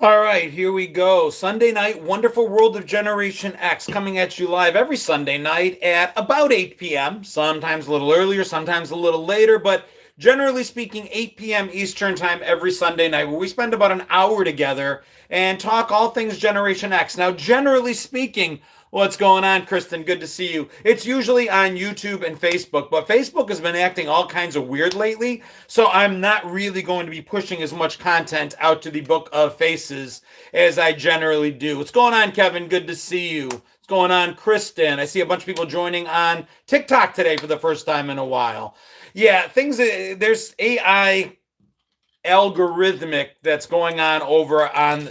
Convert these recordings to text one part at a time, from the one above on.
All right, here we go. Sunday night, Wonderful World of Generation X coming at you live every Sunday night at about 8 p.m. Sometimes a little earlier, sometimes a little later, but generally speaking, 8 p.m. Eastern Time every Sunday night, where we spend about an hour together and talk all things Generation X. Now, generally speaking, what's going on, Kristen? Good to see you. It's usually on YouTube and Facebook, but Facebook has been acting all kinds of weird lately, so I'm not really going to be pushing as much content out to the Book of Faces as I generally do. What's going on, Kevin? Good to see you. What's going on, Kristen? I see a bunch of people joining on TikTok today for the first time in a while. Yeah, there's AI algorithmic that's going on over on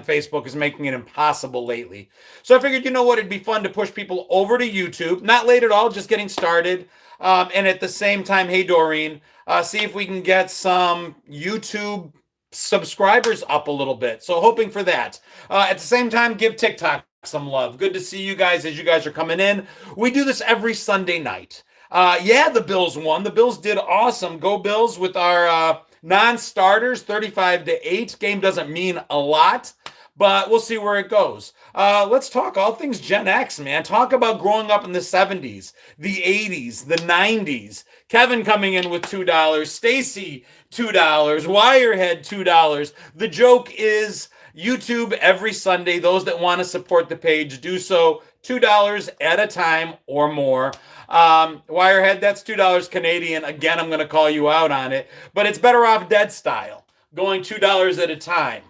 Facebook is making it impossible lately. So I figured, you know what, it'd be fun to push people over to YouTube. Not late at all, just getting started. And at the same time, hey, Doreen, see if we can get some YouTube subscribers up a little bit. So hoping for that. At the same time, give TikTok some love. Good to see you guys as you guys are coming in. We do this every Sunday night. Yeah, the Bills won. The Bills did awesome. Go Bills with our non-starters, 35-8. Game doesn't mean a lot, but we'll see where it goes. Let's talk all things Gen X, man. Talk about growing up in the 70s, the 80s, the 90s. Kevin coming in with $2. Stacy, $2. Wirehead, $2. The joke is YouTube every Sunday. Those that want to support the page do so $2 at a time or more. Wirehead, that's $2 Canadian. Again, I'm going to call you out on it, but it's better off dead style, going $2 at a time.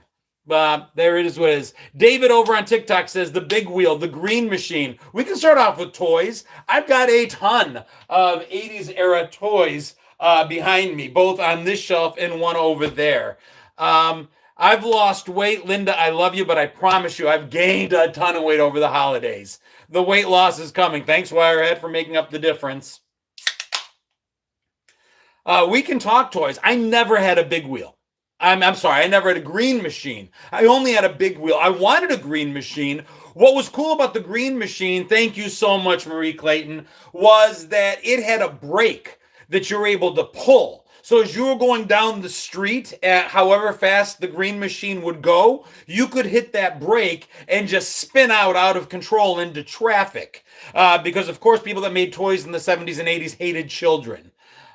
There it is. What it is. David over on TikTok says the big wheel, the green machine. We can start off with toys. I've got a ton of 80s era toys behind me, both on this shelf and one over there. I've lost weight, Linda. I love you, but I promise you, I've gained a ton of weight over the holidays. The weight loss is coming. Thanks, Wirehead, for making up the difference. We can talk toys. I never had a big wheel. I'm sorry, I never had a green machine. I only had a big wheel. I wanted a green machine. What was cool about the green machine, thank you so much, Marie Clayton, was that it had a brake that you were able to pull. So as you were going down the street at however fast the green machine would go, you could hit that brake and just spin out of control into traffic. Because, of course, people that made toys in the 70s and 80s hated children.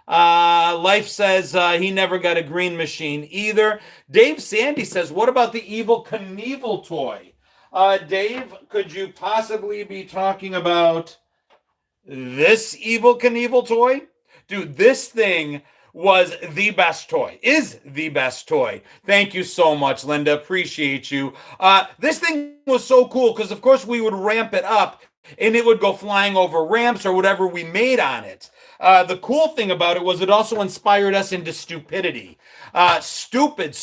Life says he never got a green machine either. Dave Sandy says, what about the Evil Knievel toy? Dave, could you possibly be talking about this Evil Knievel toy? Dude, this thing was the best toy, is the best toy. Thank you so much, Linda. Appreciate you. This thing was so cool because, of course, we would ramp it up and it would go flying over ramps or whatever we made on it. The cool thing about it was it also inspired us into stupidity. Stupid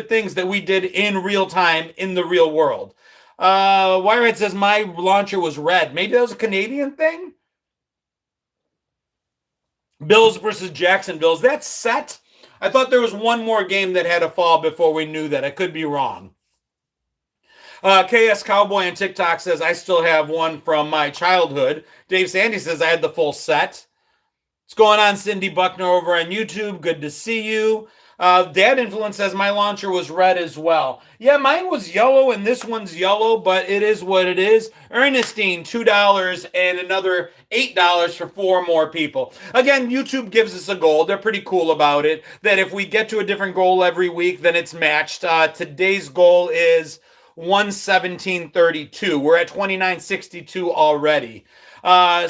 things that we did in real time in the real world. Wirehead says my launcher was red. Maybe that was a Canadian thing? Bills versus Jacksonville's. That's set. I thought there was one more game that had a fall before we knew that. I could be wrong. KS Cowboy on TikTok says, I still have one from my childhood. Dave Sandy says, I had the full set. What's going on, Cindy Buckner over on YouTube? Good to see you. Dad Influence says my launcher was red as well. Yeah, mine was yellow and this one's yellow, but it is what it is. Ernestine, $2 and another $8 for 4 more people. Again, YouTube gives us a goal. They're pretty cool about it, that if we get to a different goal every week, then it's matched. Today's goal is 117.32. We're at 29.62 already.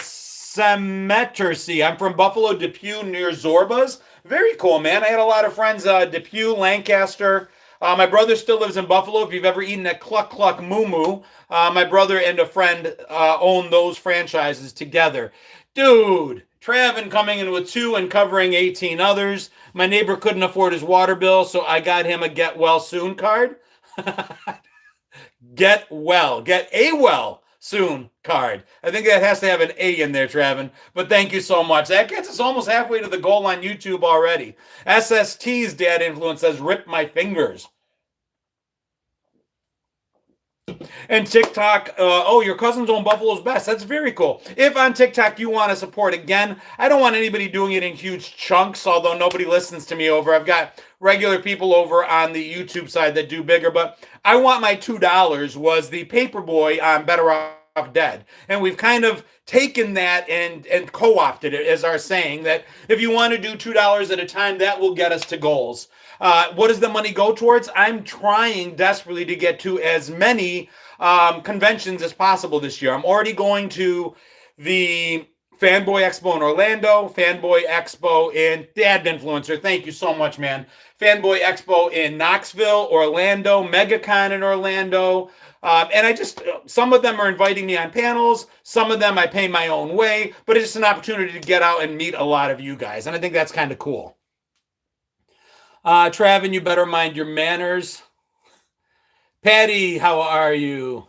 Cemetery. I'm from Buffalo, Depew, near Zorba's. Very cool, man. I had a lot of friends, Depew, Lancaster. My brother still lives in Buffalo. If you've ever eaten at Cluck Cluck Moo Moo, my brother and a friend own those franchises together. Dude, Travin coming in with 2 and covering 18 others. My neighbor couldn't afford his water bill, so I got him a Get Well Soon card. Get a well soon card. I think that has to have an A in there, Travin. But thank you so much. That gets us almost halfway to the goal on YouTube already. SST's Dad Influence says, rip my fingers. And TikTok, oh, your cousin's own Buffalo's Best. That's very cool. If on TikTok you want to support, again, I don't want anybody doing it in huge chunks, although nobody listens to me over. I've got regular people over on the YouTube side that do bigger, but I want my $2 was the Paperboy on Better Off Dead. And we've kind of taken that and co-opted it as our saying that if you want to do $2 at a time, that will get us to goals. What does the money go towards? I'm trying desperately to get to as many conventions as possible this year. I'm already going to the Fanboy Expo in Orlando, Fanboy Expo in Dad Influencer. Thank you so much, man. Fanboy Expo in Knoxville, Orlando, MegaCon in Orlando. And I just, some of them are inviting me on panels. Some of them I pay my own way, but it's just an opportunity to get out and meet a lot of you guys. And I think that's kind of cool. Travin, you better mind your manners. Patty, how are you?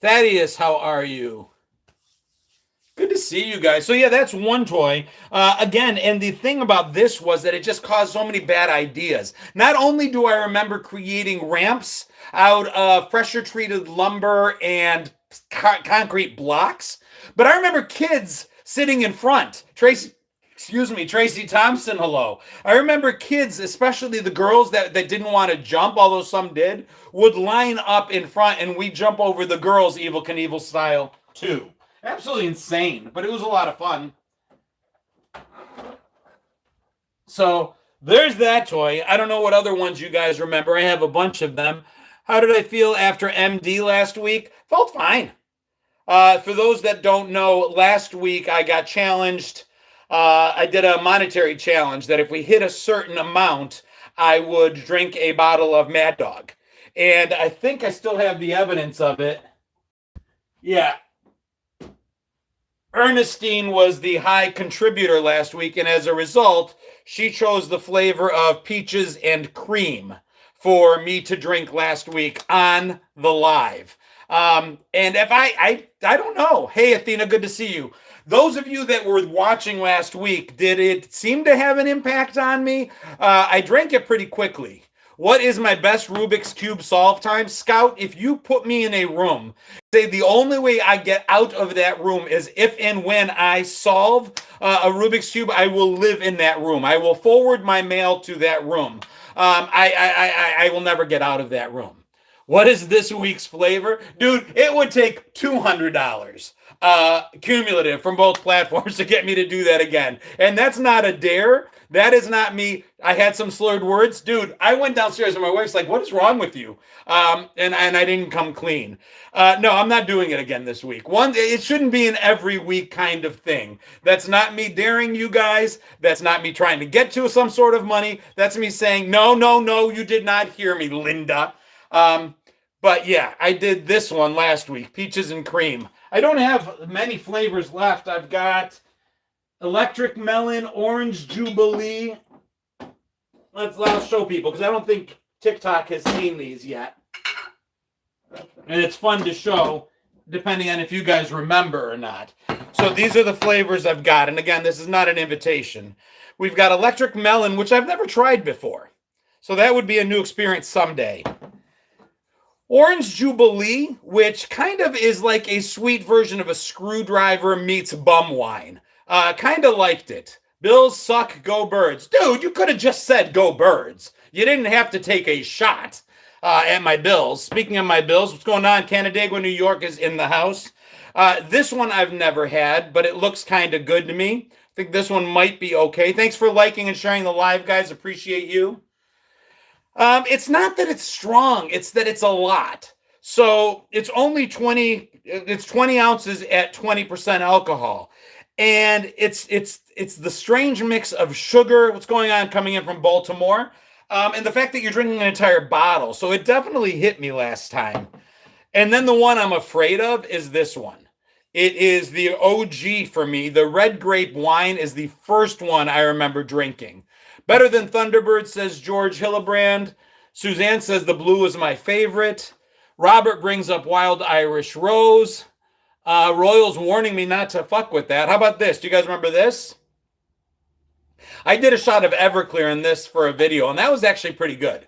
Thaddeus, how are you? Good to see you guys. So yeah, that's one toy. Again, and the thing about this was that it just caused so many bad ideas. Not only do I remember creating ramps out of pressure treated lumber and concrete blocks, but I remember kids sitting in front. Tracy Thompson, hello. I remember kids, especially the girls that didn't want to jump, although some did, would line up in front and we jump over the girls Evel Knievel style too. Absolutely insane, but it was a lot of fun. So there's that toy. I don't know what other ones you guys remember. I have a bunch of them. How did I feel after MD last week? Felt fine. For those that don't know, last week I got challenged. I did a monetary challenge that if we hit a certain amount, I would drink a bottle of Mad Dog. And I think I still have the evidence of it. Yeah. Ernestine was the high contributor last week, and as a result, she chose the flavor of peaches and cream for me to drink last week on the live. And if I don't know. Hey, Athena, good to see you. Those of you that were watching last week, did it seem to have an impact on me? I drank it pretty quickly. What is my best Rubik's Cube solve time? Scout, if you put me in a room, say the only way I get out of that room is if and when I solve a Rubik's Cube, I will live in that room. I will forward my mail to that room. I will never get out of that room. What is this week's flavor? Dude, it would take $200 cumulative from both platforms to get me to do that again. And that's not a dare. That is not me. I had some slurred words. Dude, I went downstairs and my wife's like, what is wrong with you? And I didn't come clean. No, I'm not doing it again this week. It shouldn't be an every week kind of thing. That's not me daring you guys. That's not me trying to get to some sort of money. That's me saying, no, you did not hear me, Linda. But yeah, I did this one last week, peaches and cream. I don't have many flavors left. I've got electric melon, orange jubilee. Let's show people because I don't think TikTok has seen these yet. And it's fun to show depending on if you guys remember or not. So these are the flavors I've got. And again, this is not an invitation. We've got electric melon, which I've never tried before. So that would be a new experience someday. Orange Jubilee, which kind of is like a sweet version of a screwdriver meets bum wine. Kind of liked it. Bills suck, go Birds. Dude, you could have just said go Birds. You didn't have to take a shot at my Bills. Speaking of my Bills, what's going on? Canandaigua, New York is in the house. This one I've never had, but it looks kind of good to me. I think this one might be okay. Thanks for liking and sharing the live, guys. Appreciate you. It's not that it's strong, it's that it's a lot. So it's only 20 ounces at 20% alcohol. And it's the strange mix of sugar, what's going on coming in from Baltimore, and the fact that you're drinking an entire bottle. So it definitely hit me last time. And then the one I'm afraid of is this one. It is the OG for me. The red grape wine is the first one I remember drinking. Better than Thunderbird, says George Hillebrand. Suzanne says the blue is my favorite. Robert brings up Wild Irish Rose. Royal's warning me not to fuck with that. How about this? Do you guys remember this? I did a shot of Everclear in this for a video, and that was actually pretty good.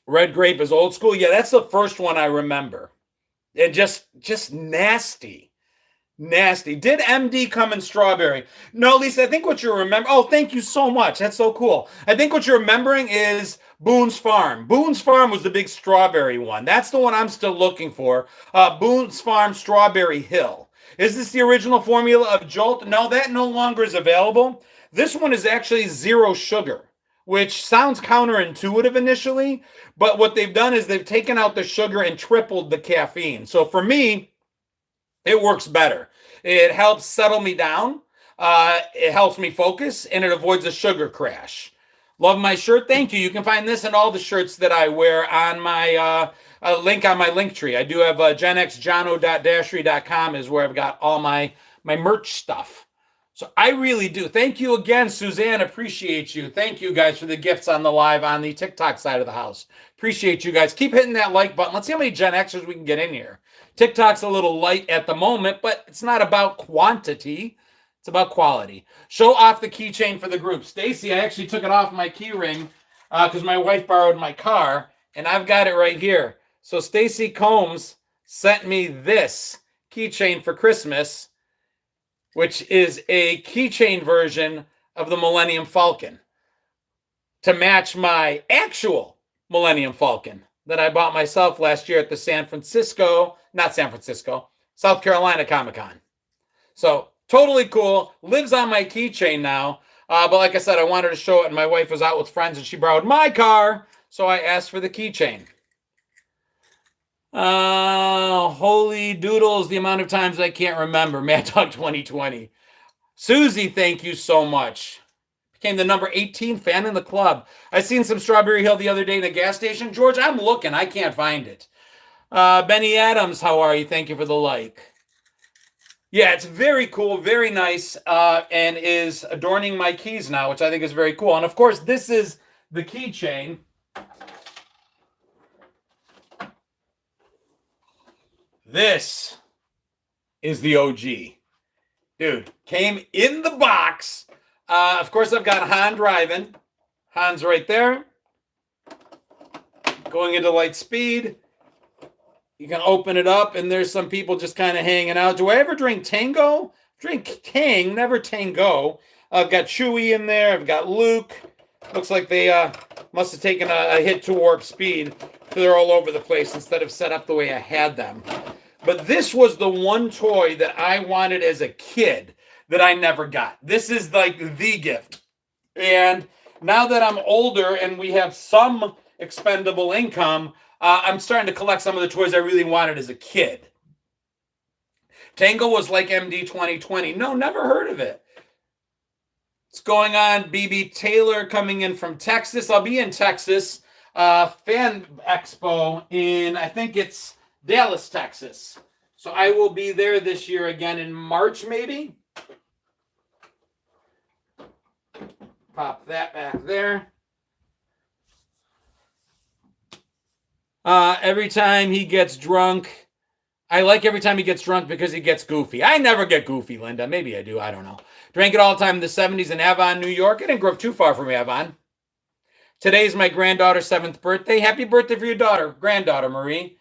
Red grape is old school. Yeah, that's the first one I remember. And just nasty. Nasty. Did MD come in strawberry? No, Lisa, I think what you're remembering. Oh, thank you so much. That's so cool. I think what you're remembering is Boone's Farm. Boone's Farm was the big strawberry one. That's the one I'm still looking for. Boone's Farm Strawberry Hill. Is this the original formula of Jolt? No, that no longer is available. This one is actually zero sugar, which sounds counterintuitive initially, but what they've done is they've taken out the sugar and tripled the caffeine. So for me, it works better. It helps settle me down. It helps me focus, and it avoids a sugar crash. Love my shirt. Thank you. You can find this and all the shirts that I wear on my link on my link tree. I do have genxjono.dashery.com is where I've got all my merch stuff. So I really do. Thank you again, Suzanne. Appreciate you. Thank you guys for the gifts on the live on the TikTok side of the house. Appreciate you guys. Keep hitting that like button. Let's see how many Gen Xers we can get in here. TikTok's a little light at the moment, but it's not about quantity. It's about quality. Show off the keychain for the group. Stacy, I actually took it off my key ring because my wife borrowed my car, and I've got it right here. So Stacy Combs sent me this keychain for Christmas, which is a keychain version of the Millennium Falcon to match my actual Millennium Falcon that I bought myself last year at the South Carolina Comic-Con. So totally cool. Lives on my keychain now. But like I said, I wanted to show it, and my wife was out with friends, and she borrowed my car, so I asked for the keychain. Holy doodles, the amount of times I can't remember. Mad Dog 2020. Susie, thank you so much. Became the number 18 fan in the club. I seen some Strawberry Hill the other day in a gas station. George, I'm looking. I can't find it. Benny Adams, how are you? Thank you for the like. Yeah, it's very cool, very nice, and is adorning my keys now, which I think is very cool. And of course, this is the keychain. This is the OG. Dude, came in the box. Of course, I've got Han driving. Han's right there. Going into light speed. You can open it up, and there's some people just kind of hanging out. Do I ever drink Tango? Drink Tang, never Tango. I've got Chewie in there. I've got Luke. Looks like they must have taken a hit to warp speed. They're all over the place instead of set up the way I had them. But this was the one toy that I wanted as a kid that I never got. This is like the gift. And now that I'm older and we have some expendable income, I'm starting to collect some of the toys I really wanted as a kid. Tango was like MD 2020. No, never heard of it. What's going on? BB Taylor coming in from Texas. I'll be in Texas. Fan Expo in, I think it's Dallas, Texas. So I will be there this year again in March, maybe. Pop that back there. Every time he gets drunk, I like every time he gets drunk because he gets goofy. I never get goofy, Linda. Maybe I do. I don't know. Drank it all the time in the 70s in Avon, New York. I didn't grow up too far from Avon. Today's my granddaughter's 7th birthday. Happy birthday for your daughter, granddaughter, Marie.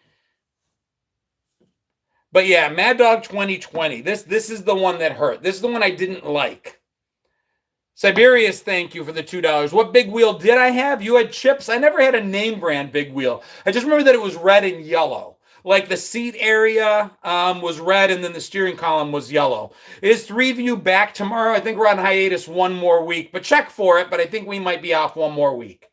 But yeah, Mad Dog 2020. This is the one that hurt. This is the one I didn't like. Siberius, thank you for the $2. What big wheel did I have? You had chips? I never had a name brand big wheel. I just remember that it was red and yellow. Like the seat area was red and then the steering column was yellow. Is 3View back tomorrow? I think we're on hiatus one more week. But check for it. But I think we might be off one more week.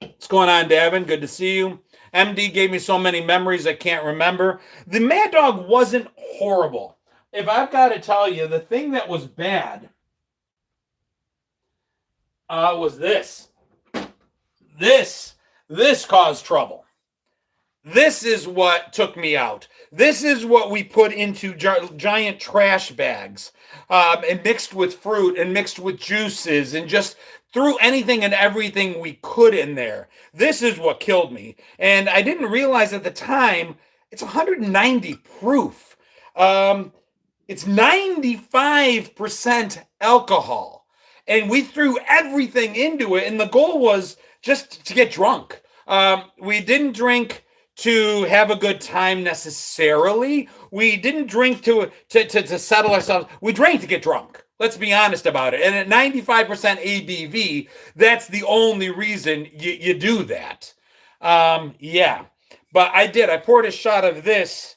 What's going on, Davin? Good to see you. MD gave me so many memories I can't remember. The Mad Dog wasn't horrible. If I've got to tell you, the thing that was bad was this. This caused trouble. This is what took me out. This is what we put into giant trash bags and mixed with fruit and mixed with juices and just threw anything and everything we could in there. This is what killed me. And I didn't realize at the time, it's 190 proof. It's 95% alcohol. and we threw everything into it, and the goal was just to get drunk. We didn't drink to have a good time necessarily. We didn't drink to settle ourselves. We drank to get drunk. Let's be honest about it. And at 95% ABV, that's the only reason you do that. Yeah. But I did. I poured a shot of this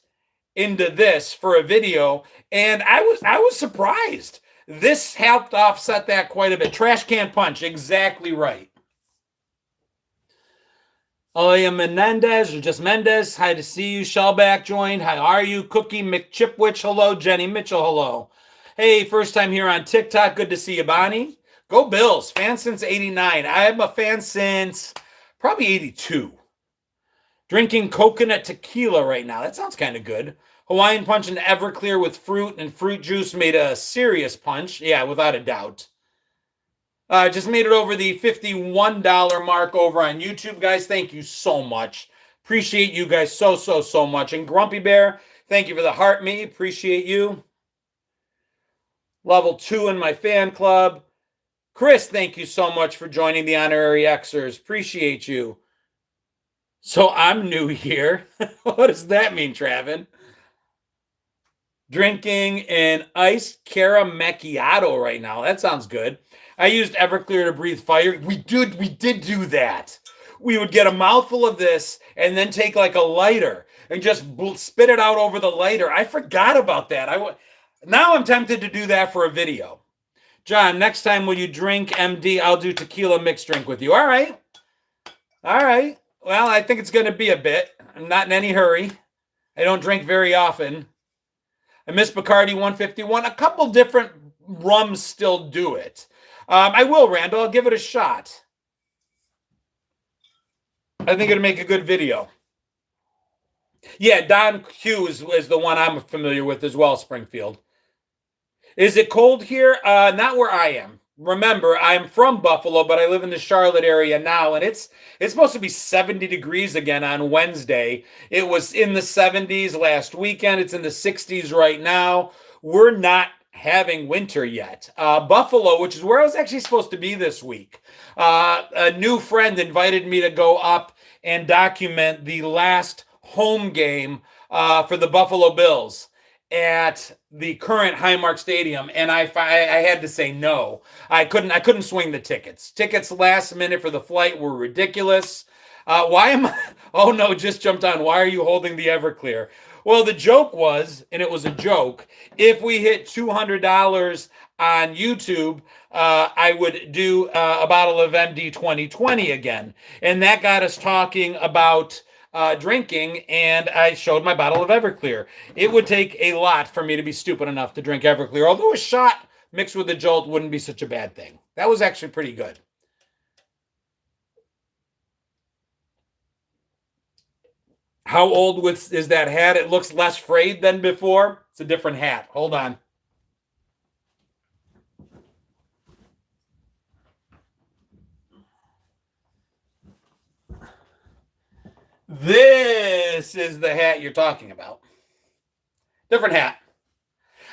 into this for a video, and I was surprised. This helped offset that quite a bit. Trash can punch, exactly right. Elia Menendez, or just Mendez, hi to see you. Shellback joined. How are you? Cookie McChipwich, hello. Jenny Mitchell, hello. Hey, first time here on TikTok. Good to see you, Bonnie. Go Bills. Fan since 89. I'm a fan since probably 82. Drinking coconut tequila right now. That sounds kind of good. Hawaiian punch and Everclear with fruit and fruit juice made a serious punch. Yeah, without a doubt. Just made it over the $51 mark over on YouTube, guys. Thank you so much. Appreciate you guys so much. And Grumpy Bear, thank you for the heart me. Appreciate you. Level 2 in my fan club. Chris, thank you so much for joining the Honorary Xers. Appreciate you. So I'm new here. What does that mean, Travin? Drinking an iced caramel macchiato right now. That sounds good. I used Everclear to breathe fire. We did do that. We would get a mouthful of this and then take like a lighter and just spit it out over the lighter. I forgot about that. Now I'm tempted to do that for a video. John, next time when you drink MD, I'll do tequila mixed drink with you. All right. All right. Well, I think it's going to be a bit. I'm not in any hurry. I don't drink very often. I miss Bacardi 151. A couple different rums still do it. I will, Randall. I'll give it a shot. I think it'll make a good video. Yeah, Don Q is the one I'm familiar with as well, Springfield. Is it cold here? Not where I am. Remember, I'm from Buffalo, but I live in the Charlotte area now, and it's supposed to be 70 degrees again on Wednesday. It was in the 70s last weekend. It's in the 60s right now. We're not having winter yet. Buffalo, which is where I was actually supposed to be this week, a new friend invited me to go up and document the last home game for the Buffalo Bills at the current Highmark Stadium, and I had to say no. I couldn't swing the tickets. Tickets last minute for the flight were ridiculous. Why am I? Oh no, just jumped on. Why are you holding the Everclear? Well, the joke was, and it was a joke, if we hit $200 on YouTube, I would do a bottle of MD 2020 again. And that got us talking about drinking, and I showed my bottle of Everclear. It would take a lot for me to be stupid enough to drink Everclear, although a shot mixed with a jolt wouldn't be such a bad thing. That was actually pretty good. How old is that hat? It looks less frayed than before. It's a different hat. Hold on. This is the hat you're talking about. Different hat.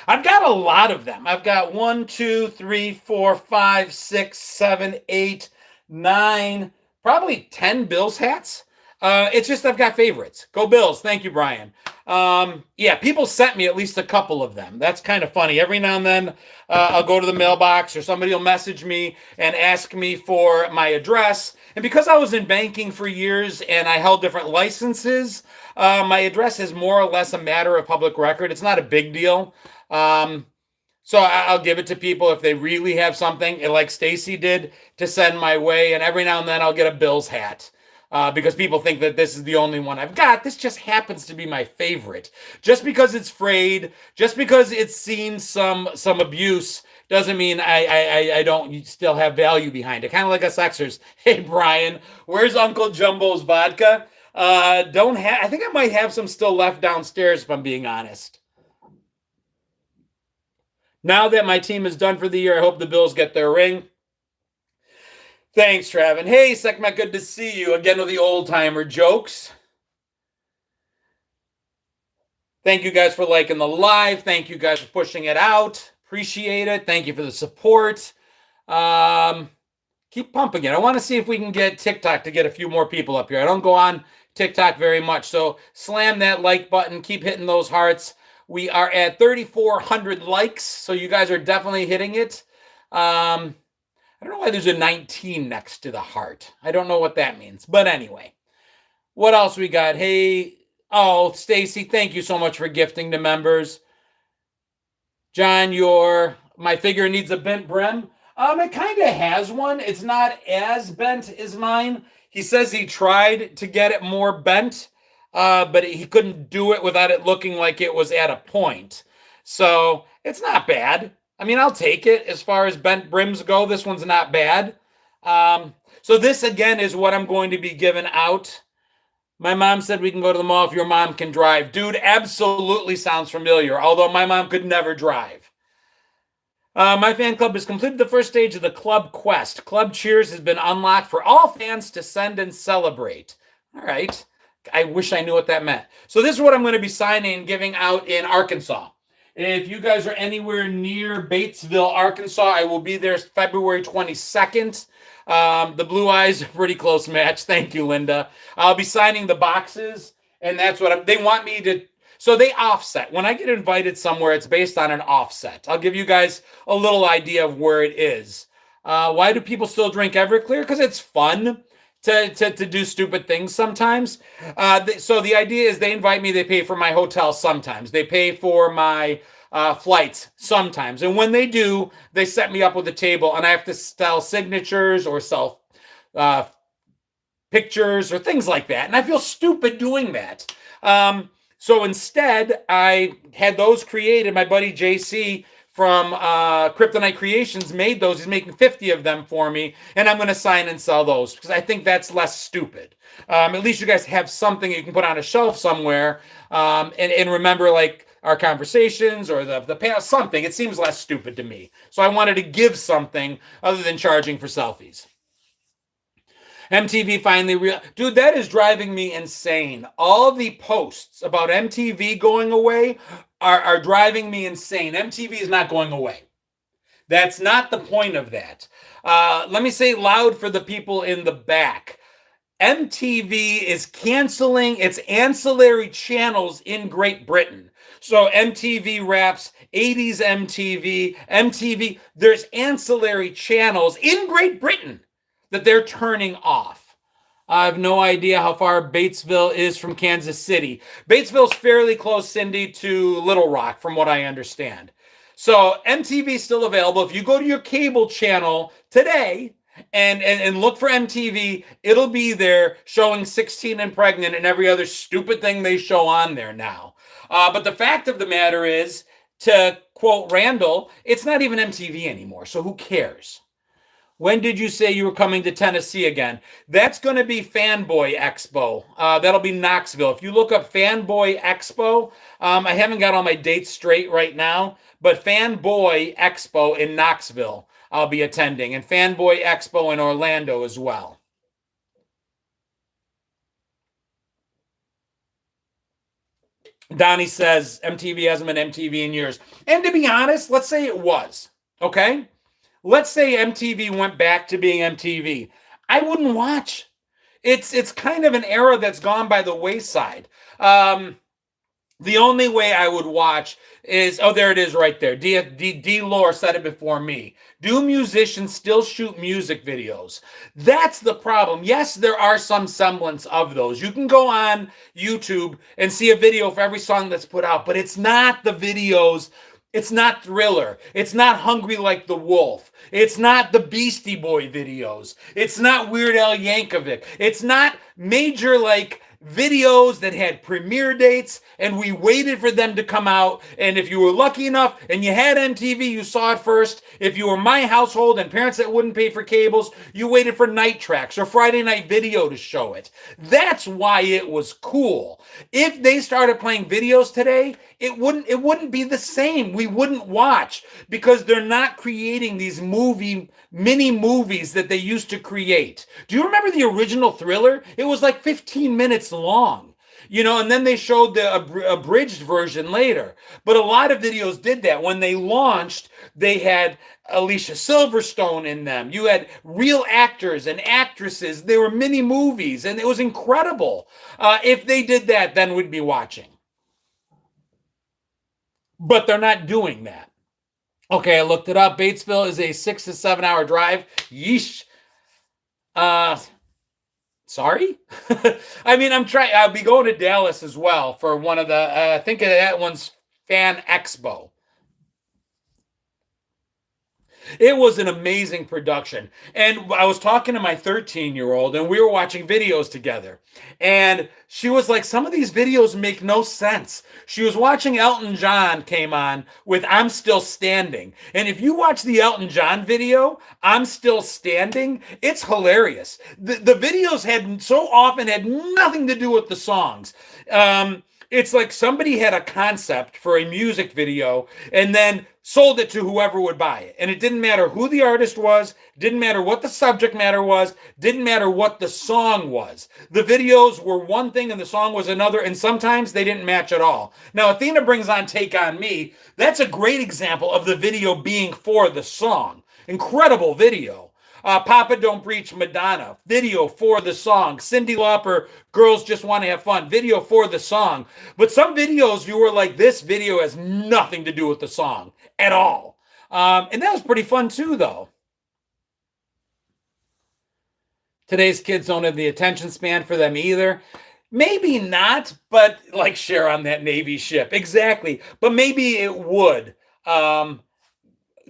I've got a lot of them. I've got 1, 2, 3, 4, 5, 6, 7, 8, 9, probably 10 Bills hats. It's just I've got favorites. Go Bills. Thank you, Brian. Yeah, people sent me at least a couple of them. That's kind of funny. Every now and then I'll go to the mailbox or somebody will message me and ask me for my address. And because I was in banking for years and I held different licenses, my address is more or less a matter of public record. It's not a big deal. So I'll give it to people if they really have something, like Stacy did, to send my way. And every now and then I'll get a Bills hat. Because people think that this is the only one I've got. This just happens to be my favorite. Just because it's frayed, just because it's seen some abuse, doesn't mean I don't still have value behind it. Kind of like us Xers. Hey, Brian, where's Uncle Jumbo's vodka? I think I might have some still left downstairs, if I'm being honest. Now that my team is done for the year, I hope the Bills get their ring. Thanks, Travin. Hey, Sekhmet, good to see you. Again with the old-timer jokes. Thank you guys for liking the live. Thank you guys for pushing it out. Appreciate it. Thank you for the support. Um, keep pumping it. I want to see if we can get TikTok to get a few more people up here. I don't go on TikTok very much, so slam that like button. Keep hitting those hearts. We are at 3,400 likes, so you guys are definitely hitting it. I don't know why there's a 19 next to the heart. I don't know what that means, but anyway. What else we got? Hey, oh, Stacy, thank you so much for gifting to members. John, my figure needs a bent brim. It kind of has one. It's not as bent as mine. He says he tried to get it more bent, but he couldn't do it without it looking like it was at a point. So it's not bad. I mean, I'll take it as far as bent brims go. This one's not bad. So this again is what I'm going to be giving out. My mom said we can go to the mall if your mom can drive. Dude, absolutely sounds familiar, although my mom could never drive. My fan club has completed the first stage of the club quest. Club Cheers has been unlocked for all fans to send and celebrate. All right. I wish I knew what that meant. So this is what I'm going to be signing and giving out in Arkansas. If you guys are anywhere near Batesville, Arkansas, I will be there February 22nd. The Blue Eyes are pretty close match. Thank you, Linda. I'll be signing the boxes, and that's what they want me to. So they offset. When I get invited somewhere, it's based on an offset. I'll give you guys a little idea of where it is. Why do people still drink Everclear? Because it's fun to do stupid things sometimes. So the idea is they invite me, they pay for my hotel sometimes. They pay for my flights sometimes. And when they do, they set me up with a table and I have to sell signatures or sell pictures or things like that. And I feel stupid doing that. So instead, I had those created. My buddy JC from Kryptonite Creations made those. He's making 50 of them for me, and I'm going to sign and sell those because I think that's less stupid. At least you guys have something you can put on a shelf somewhere and remember, like, our conversations or the past, something. It seems less stupid to me. So I wanted to give something other than charging for selfies. MTV finally dude, that is driving me insane. All the posts about MTV going away are driving me insane. MTV is not going away. That's not the point of that. Let me say loud for the people in the back. MTV is canceling its ancillary channels in Great Britain. So MTV Raps, 80s MTV, there's ancillary channels in Great Britain that they're turning off. I have no idea how far Batesville is from Kansas City. Batesville's fairly close, Cindy, to Little Rock, from what I understand. So MTV is still available. If you go to your cable channel today and look for MTV, it'll be there showing 16 and Pregnant and every other stupid thing they show on there now. But the fact of the matter is, to quote Randall, it's not even MTV anymore, so who cares? When did you say you were coming to Tennessee again? That's going to be Fanboy Expo. That'll be Knoxville. If you look up Fanboy Expo, I haven't got all my dates straight right now, but Fanboy Expo in Knoxville, I'll be attending, and Fanboy Expo in Orlando as well. Donnie says MTV hasn't been MTV in years. And to be honest, let's say it was, okay? Let's say MTV went back to being MTV. I wouldn't watch. It's kind of an era that's gone by the wayside. The only way I would watch is, oh, there it is right there. D. Lore said it before me. Do musicians still shoot music videos? That's the problem. Yes, there are some semblance of those. You can go on YouTube and see a video for every song that's put out, but it's not the videos. It's not Thriller. It's not Hungry Like the Wolf. It's not the Beastie Boy videos. It's not Weird Al Yankovic. It's not major, like, videos that had premiere dates and we waited for them to come out. And if you were lucky enough and you had MTV, you saw it first. If you were my household and parents that wouldn't pay for cables, you waited for Night Tracks or Friday Night Video to show it. That's why it was cool. If they started playing videos today, it wouldn't be the same. We wouldn't watch because they're not creating these mini movies that they used to create. Do you remember the original Thriller? It was like 15 minutes long. And then they showed the abridged version later. But a lot of videos did that. When they launched, they had Alicia Silverstone in them. You had real actors and actresses. They were mini movies, and it was incredible. If they did that, then we'd be watching. But they're not doing that. Okay, I looked it up. Batesville is a 6 to 7 hour drive. Yeesh. Uh, Sorry? I mean, I'll be going to Dallas as well for one of the, I think that one's Fan Expo. It was an amazing production. And I was talking to my 13-year-old, and we were watching videos together. And she was like, some of these videos make no sense. She was watching Elton John came on with I'm Still Standing. And if you watch the Elton John video, I'm Still Standing, it's hilarious. The videos had so often had nothing to do with the songs. It's like somebody had a concept for a music video and then sold it to whoever would buy it. And it didn't matter who the artist was, didn't matter what the subject matter was, didn't matter what the song was. The videos were one thing and the song was another, and sometimes they didn't match at all. Now, Athena brings on Take On Me. That's a great example of the video being for the song. Incredible video. Papa Don't Preach, Madonna, video for the song. Cyndi Lauper, Girls Just Want to Have Fun, video for the song. But some videos you were like, this video has nothing to do with the song at all. And that was pretty fun too, though. Today's kids don't have the attention span for them either. Maybe not, but like share on that Navy ship. Exactly. But maybe it would.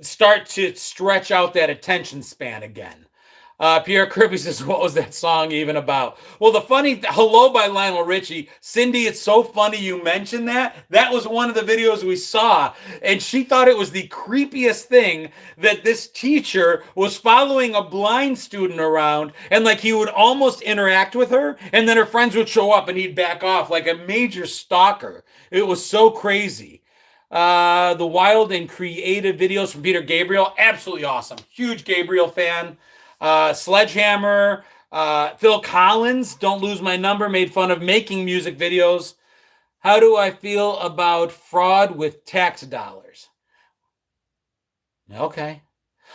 Start to stretch out that attention span again. Pierre Kirby says, what was that song even about? Well, the funny, Hello by Lionel Richie. Cindy, it's so funny you mentioned that. That was one of the videos we saw. And she thought it was the creepiest thing that this teacher was following a blind student around and like he would almost interact with her. And then her friends would show up and he'd back off like a major stalker. It was so crazy. The wild and creative videos from Peter Gabriel, absolutely awesome. Huge Gabriel fan. Sledgehammer, Phil Collins, Don't Lose My Number, made fun of making music videos. How do I feel about fraud with tax dollars? Okay.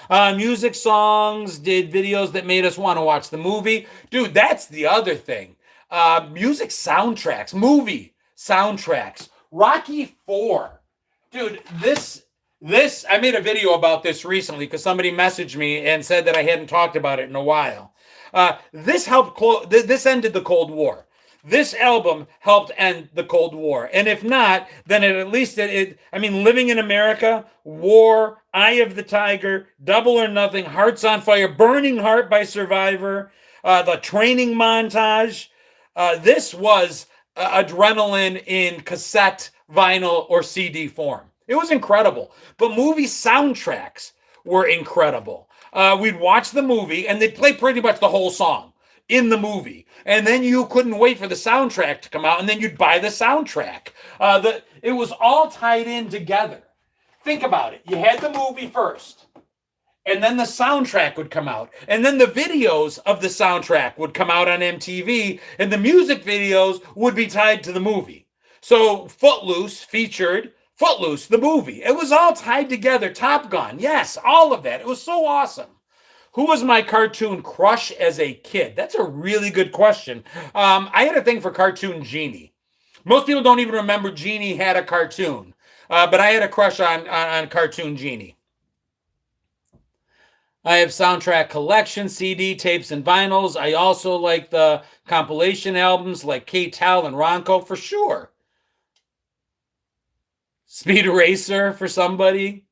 Music songs, did videos that made us want to watch the movie. Dude, that's the other thing. Music soundtracks, movie soundtracks. Rocky 4. Dude, this I made a video about this recently because somebody messaged me and said that I hadn't talked about it in a while. This ended the Cold War. This album helped end the Cold War. And if not, then at least Living in America, War, Eye of the Tiger, Double or Nothing, Hearts on Fire, Burning Heart by Survivor, the training montage. This was adrenaline in cassette, vinyl, or CD form. It was incredible. But movie soundtracks were incredible. We'd watch the movie and they'd play pretty much the whole song in the movie. And then you couldn't wait for the soundtrack to come out and then you'd buy the soundtrack. It was all tied in together. Think about it. You had the movie first. And then the soundtrack would come out. And then the videos of the soundtrack would come out on MTV. And the music videos would be tied to the movie. So Footloose featured Footloose, the movie. It was all tied together. Top Gun. Yes, all of that. It was so awesome. Who was my cartoon crush as a kid? That's a really good question. I had a thing for Cartoon Genie. Most people don't even remember Genie had a cartoon. But I had a crush on Cartoon Genie. I have soundtrack collection, CD, tapes, and vinyls. I also like the compilation albums like K-Tel and Ronco for sure. Speed Racer for somebody.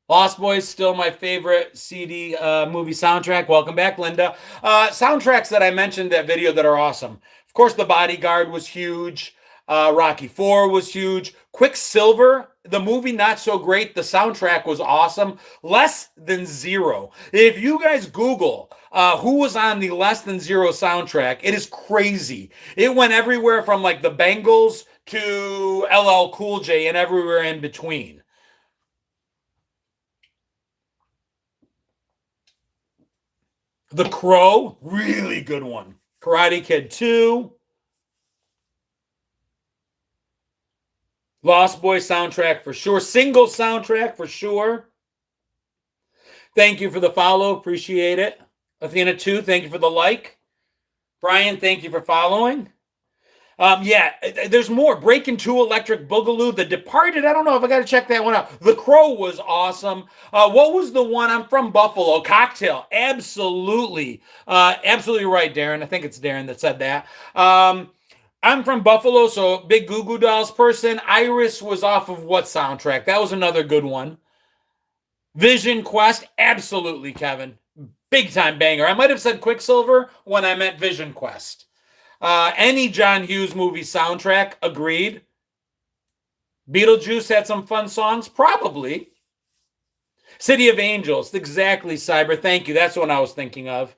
Lost Boys, still my favorite CD movie soundtrack. Welcome back, Linda. Soundtracks that I mentioned that video that are awesome. Of course, The Bodyguard was huge. Rocky 4 was huge. Quicksilver, the movie, not so great. The soundtrack was awesome. Less Than Zero. If you guys Google who was on the Less Than Zero soundtrack, it is crazy. It went everywhere from like the Bengals to LL Cool J and everywhere in between. The Crow, really good one. Karate Kid 2. Lost Boys soundtrack for sure. Single soundtrack for sure. Thank you for the follow. Appreciate it. Athena 2, thank you for the like. Brian, thank you for following. Yeah, there's more. Breaking 2, Electric Boogaloo, The Departed. I don't know if I got to check that one out. The Crow was awesome. What was the one? I'm from Buffalo. Cocktail. Absolutely. Absolutely right, Darren. I think it's Darren that said that. I'm from Buffalo, so big Goo Goo Dolls person. Iris was off of what soundtrack? That was another good one. Vision Quest. Absolutely, Kevin. Big time banger. I might have said Quicksilver when I meant Vision Quest. Any John Hughes movie soundtrack, agreed. Beetlejuice had some fun songs, probably. City of Angels, exactly, Cyber. Thank you. That's what I was thinking of.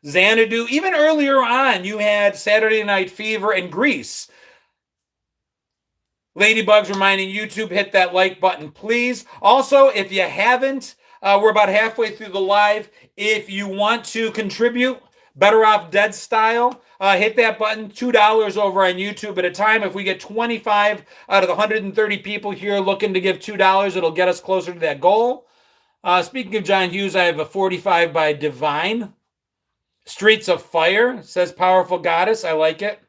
Xanadu. Even earlier on, you had Saturday Night Fever and Grease. Ladybug's reminding YouTube, hit that like button, please. Also, if you haven't, we're about halfway through the live. If you want to contribute, Better Off Dead style, hit that button, $2 over on YouTube at a time. If we get 25 out of the 130 people here looking to give $2, it'll get us closer to that goal. Speaking of John Hughes, I have a 45 by Divine. Streets of Fire, says Powerful Goddess. I like it.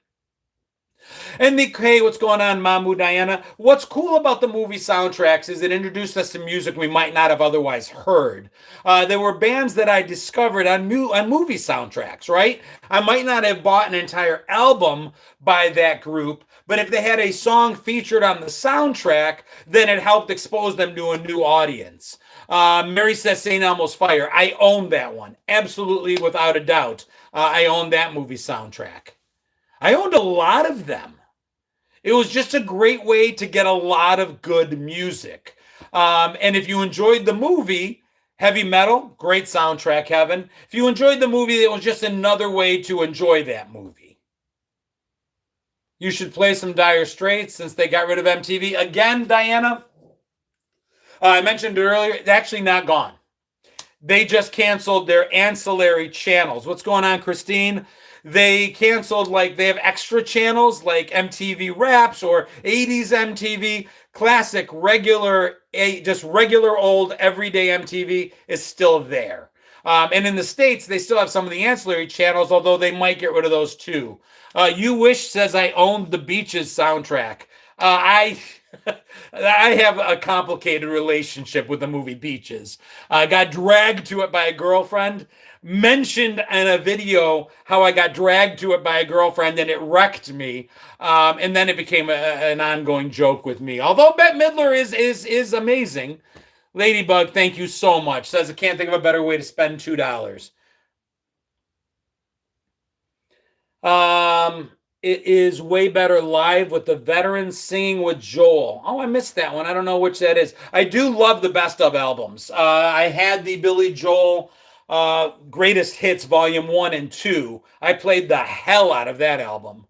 And hey, what's going on, Mamu Diana? What's cool about the movie soundtracks is it introduced us to music we might not have otherwise heard. There were bands that I discovered on movie soundtracks, right? I might not have bought an entire album by that group, but if they had a song featured on the soundtrack, then it helped expose them to a new audience. Mary says St. Elmo's Fire. I own that one. Absolutely, without a doubt. I own that movie soundtrack. I owned a lot of them. It was just a great way to get a lot of good music. And if you enjoyed the movie, Heavy Metal, great soundtrack, Kevin. If you enjoyed the movie, it was just another way to enjoy that movie. You should play some Dire Straits since they got rid of MTV. Again, Diana, I mentioned earlier, it's actually not gone. They just canceled their ancillary channels. What's going on, Christine? They canceled, they have extra channels like MTV Raps or 80s MTV. Classic, just regular old everyday MTV is still there. And in the States, they still have some of the ancillary channels, although they might get rid of those too. You Wish says I owned the Beaches soundtrack. I have a complicated relationship with the movie Beaches. I got dragged to it by a girlfriend. Mentioned in a video how I got dragged to it by a girlfriend and it wrecked me. And then it became an ongoing joke with me. Although Bette Midler is amazing. Ladybug, thank you so much. Says I can't think of a better way to spend $2. It is way better live with the veterans singing with Joel. Oh, I missed that one. I don't know which that is. I do love the best of albums. I had the Billy Joel Greatest Hits Volume 1 and 2. I played the hell out of that album.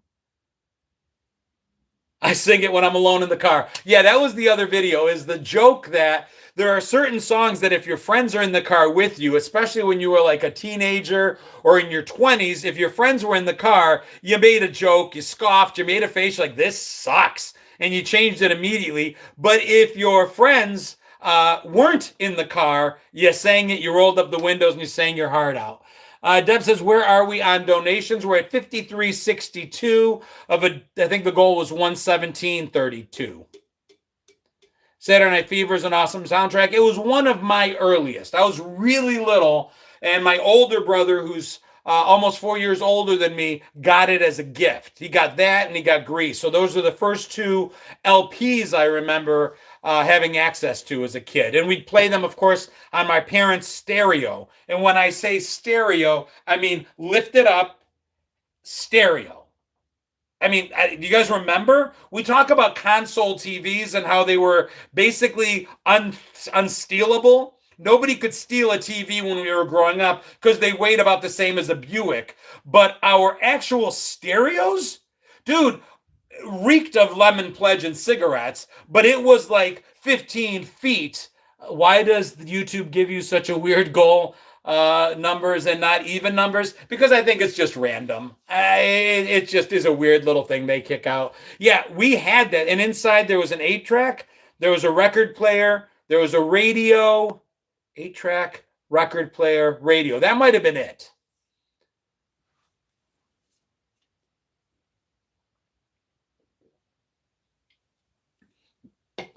I sing it when I'm alone in the car. Yeah, that was the other video, is the joke that there are certain songs that if your friends are in the car with you, especially when you were like a teenager or in your 20s, if your friends were in the car, you made a joke, you scoffed, you made a face like, this sucks, and you changed it immediately. But if your friends weren't in the car, you sang it, you rolled up the windows, and you sang your heart out. Deb says, where are we on donations? We're at 53.62 I think the goal was 117.32. Saturday Night Fever is an awesome soundtrack. It was one of my earliest. I was really little, and my older brother, who's almost 4 years older than me, got it as a gift. He got that, and he got Grease. So those are the first two LPs I remember having access to as a kid. And we'd play them, of course, on my parents' stereo. And when I say stereo, I mean lift it up, stereo. I mean, do you guys remember? We talk about console TVs and how they were basically unstealable. Nobody could steal a TV when we were growing up because they weighed about the same as a Buick. But our actual stereos, dude, reeked of Lemon Pledge and cigarettes, but it was like 15 feet. Why does YouTube give you such a weird goal? numbers and not even numbers because I think it's just random. It just is a weird little thing they kick out. Yeah, we had that. And inside there was an 8-track, there was a record player, there was a radio, 8-track, record player, radio. That might have been it.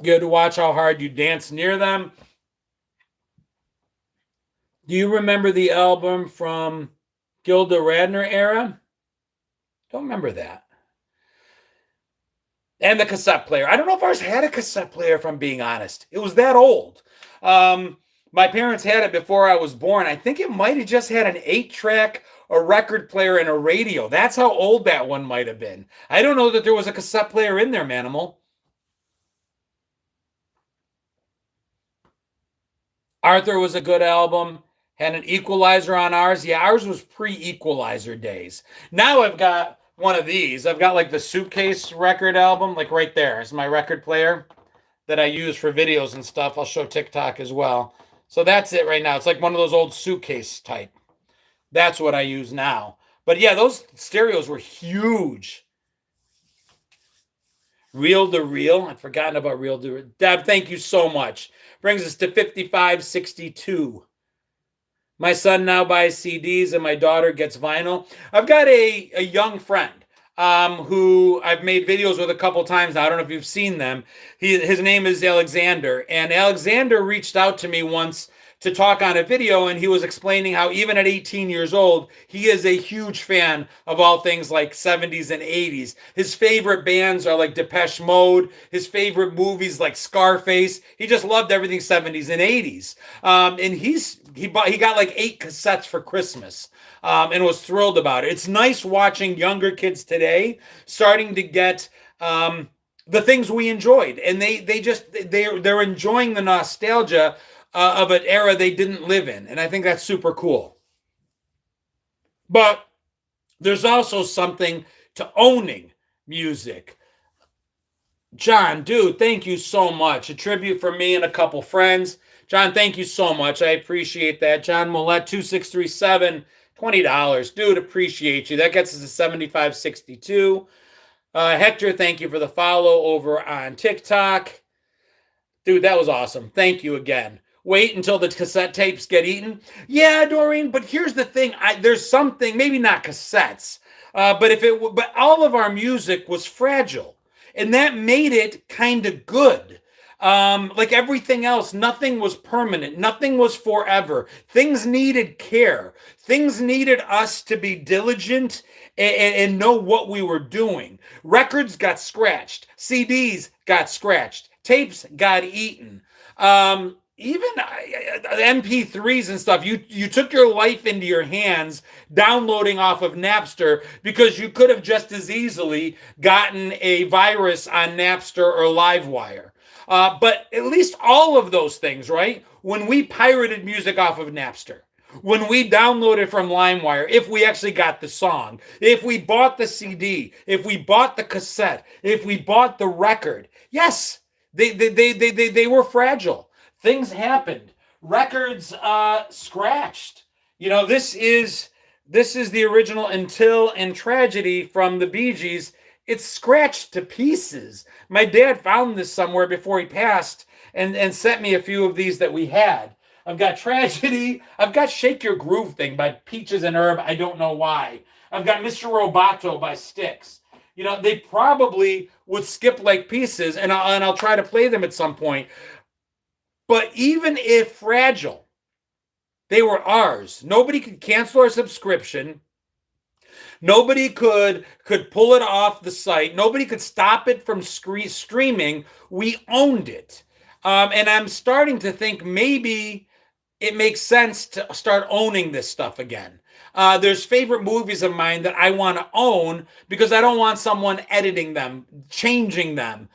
You had to watch how hard you dance near them. Do you remember the album from Gilda Radner era? Don't remember that. And the cassette player. I don't know if ours had a cassette player, if I'm being honest. It was that old. My parents had it before I was born. I think it might have just had an 8-track, a record player, and a radio. That's how old that one might have been. I don't know that there was a cassette player in there, Manimal. Arthur was a good album. Had an equalizer on ours. Yeah, ours was pre-equalizer days. Now I've got one of these. I've got like the Suitcase record album, like right there is my record player that I use for videos and stuff. I'll show TikTok as well. So that's it right now. It's like one of those old Suitcase type. That's what I use now. But yeah, those stereos were huge. Reel to Reel. I'd forgotten about Reel to Reel. Deb, thank you so much. Brings us to 5562. My son now buys CDs and my daughter gets vinyl. I've got a young friend who I've made videos with a couple times now. I don't know if you've seen them. His name is Alexander. And Alexander reached out to me once to talk on a video, and he was explaining how even at 18 years old, he is a huge fan of all things like 70s and 80s. His favorite bands are like Depeche Mode, his favorite movies like Scarface. He just loved everything 70s and 80s. And he got like 8 cassettes for Christmas. And was thrilled about it. It's nice watching younger kids today starting to get the things we enjoyed, and they're enjoying the nostalgia of an era they didn't live in, and I think that's super cool. But there's also something to owning music. John, dude, thank you so much. A tribute from me and a couple friends. John, thank you so much. I appreciate that. John Millette, 2637, $20. Dude, appreciate you. That gets us to 7562. Hector, thank you for the follow over on TikTok. Dude, that was awesome. Thank you again. Wait until the cassette tapes get eaten. Yeah, Doreen, but here's the thing. There's something, maybe not cassettes, but all of our music was fragile, and that made it kind of good. Like everything else, nothing was permanent. Nothing was forever. Things needed care. Things needed us to be diligent and know what we were doing. Records got scratched. CDs got scratched. Tapes got eaten. Even MP3s and stuff, you took your life into your hands downloading off of Napster because you could have just as easily gotten a virus on Napster or LiveWire. But at least all of those things, right? When we pirated music off of Napster, when we downloaded from LimeWire, if we actually got the song, if we bought the CD, if we bought the cassette, if we bought the record, yes, they were fragile. Things happened. Records scratched. You know, this is the original Until and Tragedy from the Bee Gees. It's scratched to pieces. My dad found this somewhere before he passed and sent me a few of these that we had. I've got Tragedy. I've got Shake Your Groove Thing by Peaches and Herb. I don't know why. I've got Mr. Roboto by Styx. You know, they probably would skip like pieces, and I'll try to play them at some point. But even if fragile, they were ours. Nobody could cancel our subscription. Nobody could pull it off the site. Nobody could stop it from streaming. We owned it. And I'm starting to think maybe it makes sense to start owning this stuff again. There's favorite movies of mine that I want to own because I don't want someone editing them, changing them,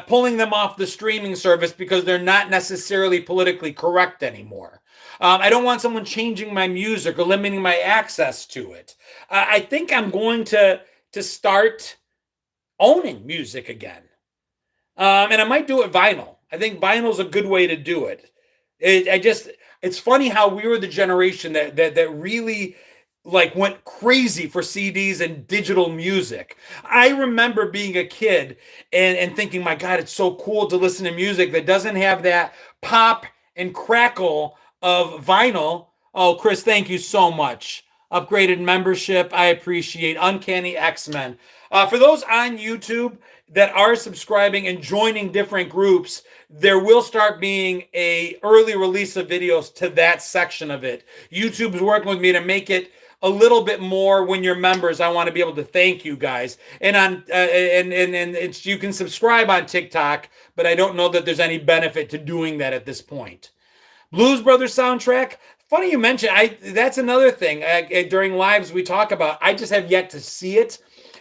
pulling them off the streaming service because they're not necessarily politically correct anymore. I don't want someone changing my music or limiting my access to it. I think I'm going to start owning music again. And I might do it vinyl. I think vinyl's a good way to do it. It's funny how we were the generation that really like went crazy for CDs and digital music. I remember being a kid and thinking, my God, it's so cool to listen to music that doesn't have that pop and crackle of vinyl. Oh, Chris, thank you so much. Upgraded membership. I appreciate Uncanny X-Men. For those on YouTube that are subscribing and joining different groups, there will start being a early release of videos to that section of it. YouTube's working with me to make it a little bit more when you're members. I want to be able to thank you guys. And on and it's you can subscribe on TikTok, but I don't know that there's any benefit to doing that at this point. Blues Brothers soundtrack. Funny you mentioned. That's another thing. During lives we talk about. I just have yet to see it.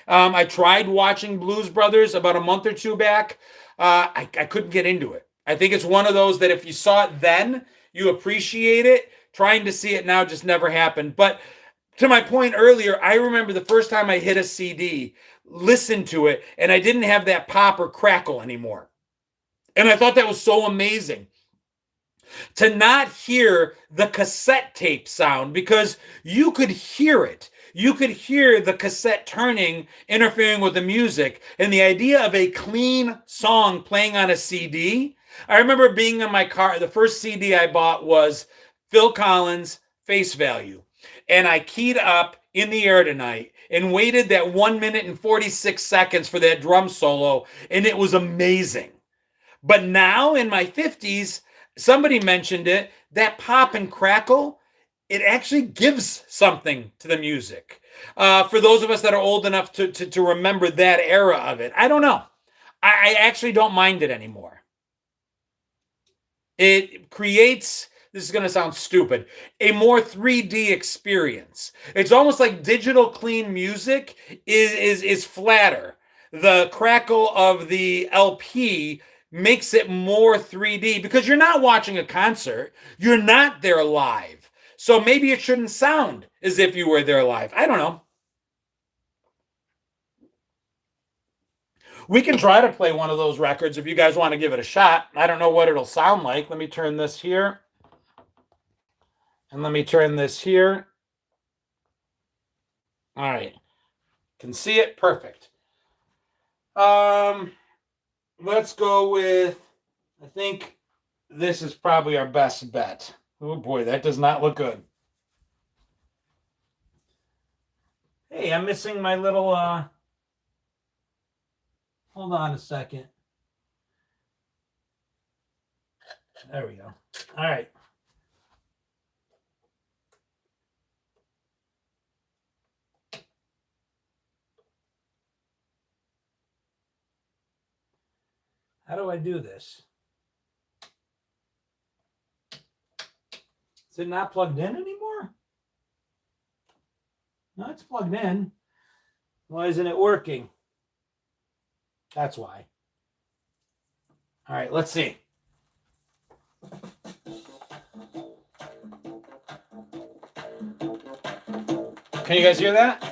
I tried watching Blues Brothers about a month or two back. I couldn't get into it. I think it's one of those that if you saw it then, you appreciate it. Trying to see it now just never happened. But to my point earlier, I remember the first time I hit a CD, listened to it, and I didn't have that pop or crackle anymore. And I thought that was so amazing. To not hear the cassette tape sound, because you could hear it. You could hear the cassette turning, interfering with the music. And the idea of a clean song playing on a CD. I remember being in my car. The first CD I bought was Phil Collins' Face Value. And I keyed up In the Air Tonight and waited that 1 minute and 46 seconds for that drum solo. And it was amazing. But now in my 50s, somebody mentioned it, that pop and crackle, it actually gives something to the music. For those of us that are old enough to remember that era of it, I don't know. I actually don't mind it anymore. It creates, this is going to sound stupid, a more 3D experience. It's almost like digital clean music is flatter. The crackle of the LP makes it more 3D because you're not watching a concert. You're not there live. So maybe it shouldn't sound as if you were there live. I don't know. We can try to play one of those records if you guys want to give it a shot. I don't know what it'll sound like. Let me turn this here. And let me turn this here. All right. Can see it? Perfect. Let's go with, I think this is probably our best bet. Oh boy, that does not look good. Hey, I'm missing my little, hold on a second. There we go. All right. How do I do this? Is it not plugged in anymore? No, it's plugged in. Why isn't it working? That's why. All right, let's see. Can you guys hear that?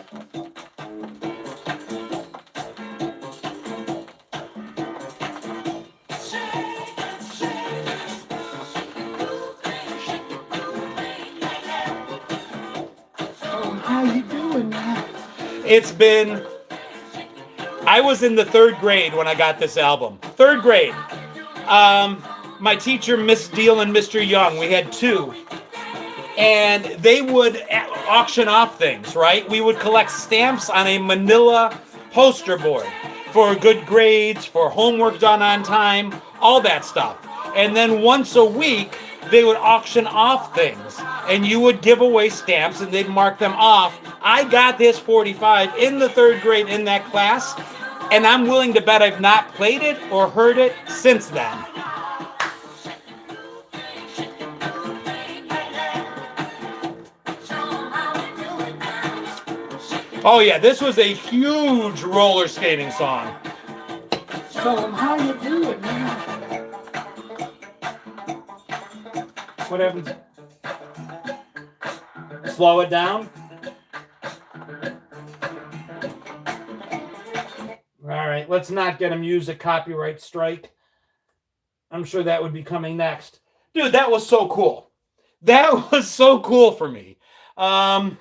How you doing, man? It's been, I was in the 3rd grade when I got this album. 3rd grade. My teacher, Miss Deal and Mr. Young, we had 2. And they would auction off things, right? We would collect stamps on a manila poster board for good grades, for homework done on time, all that stuff. And then once a week, they would auction off things. And you would give away stamps and they'd mark them off. I got this 45 in the 3rd grade in that class. And I'm willing to bet I've not played it or heard it since then. Oh yeah, this was a huge roller skating song. So how you doing, man? What happens? Slow it down. All right, let's not get a music copyright strike. I'm sure that would be coming next. Dude, that was so cool. That was so cool for me. Um,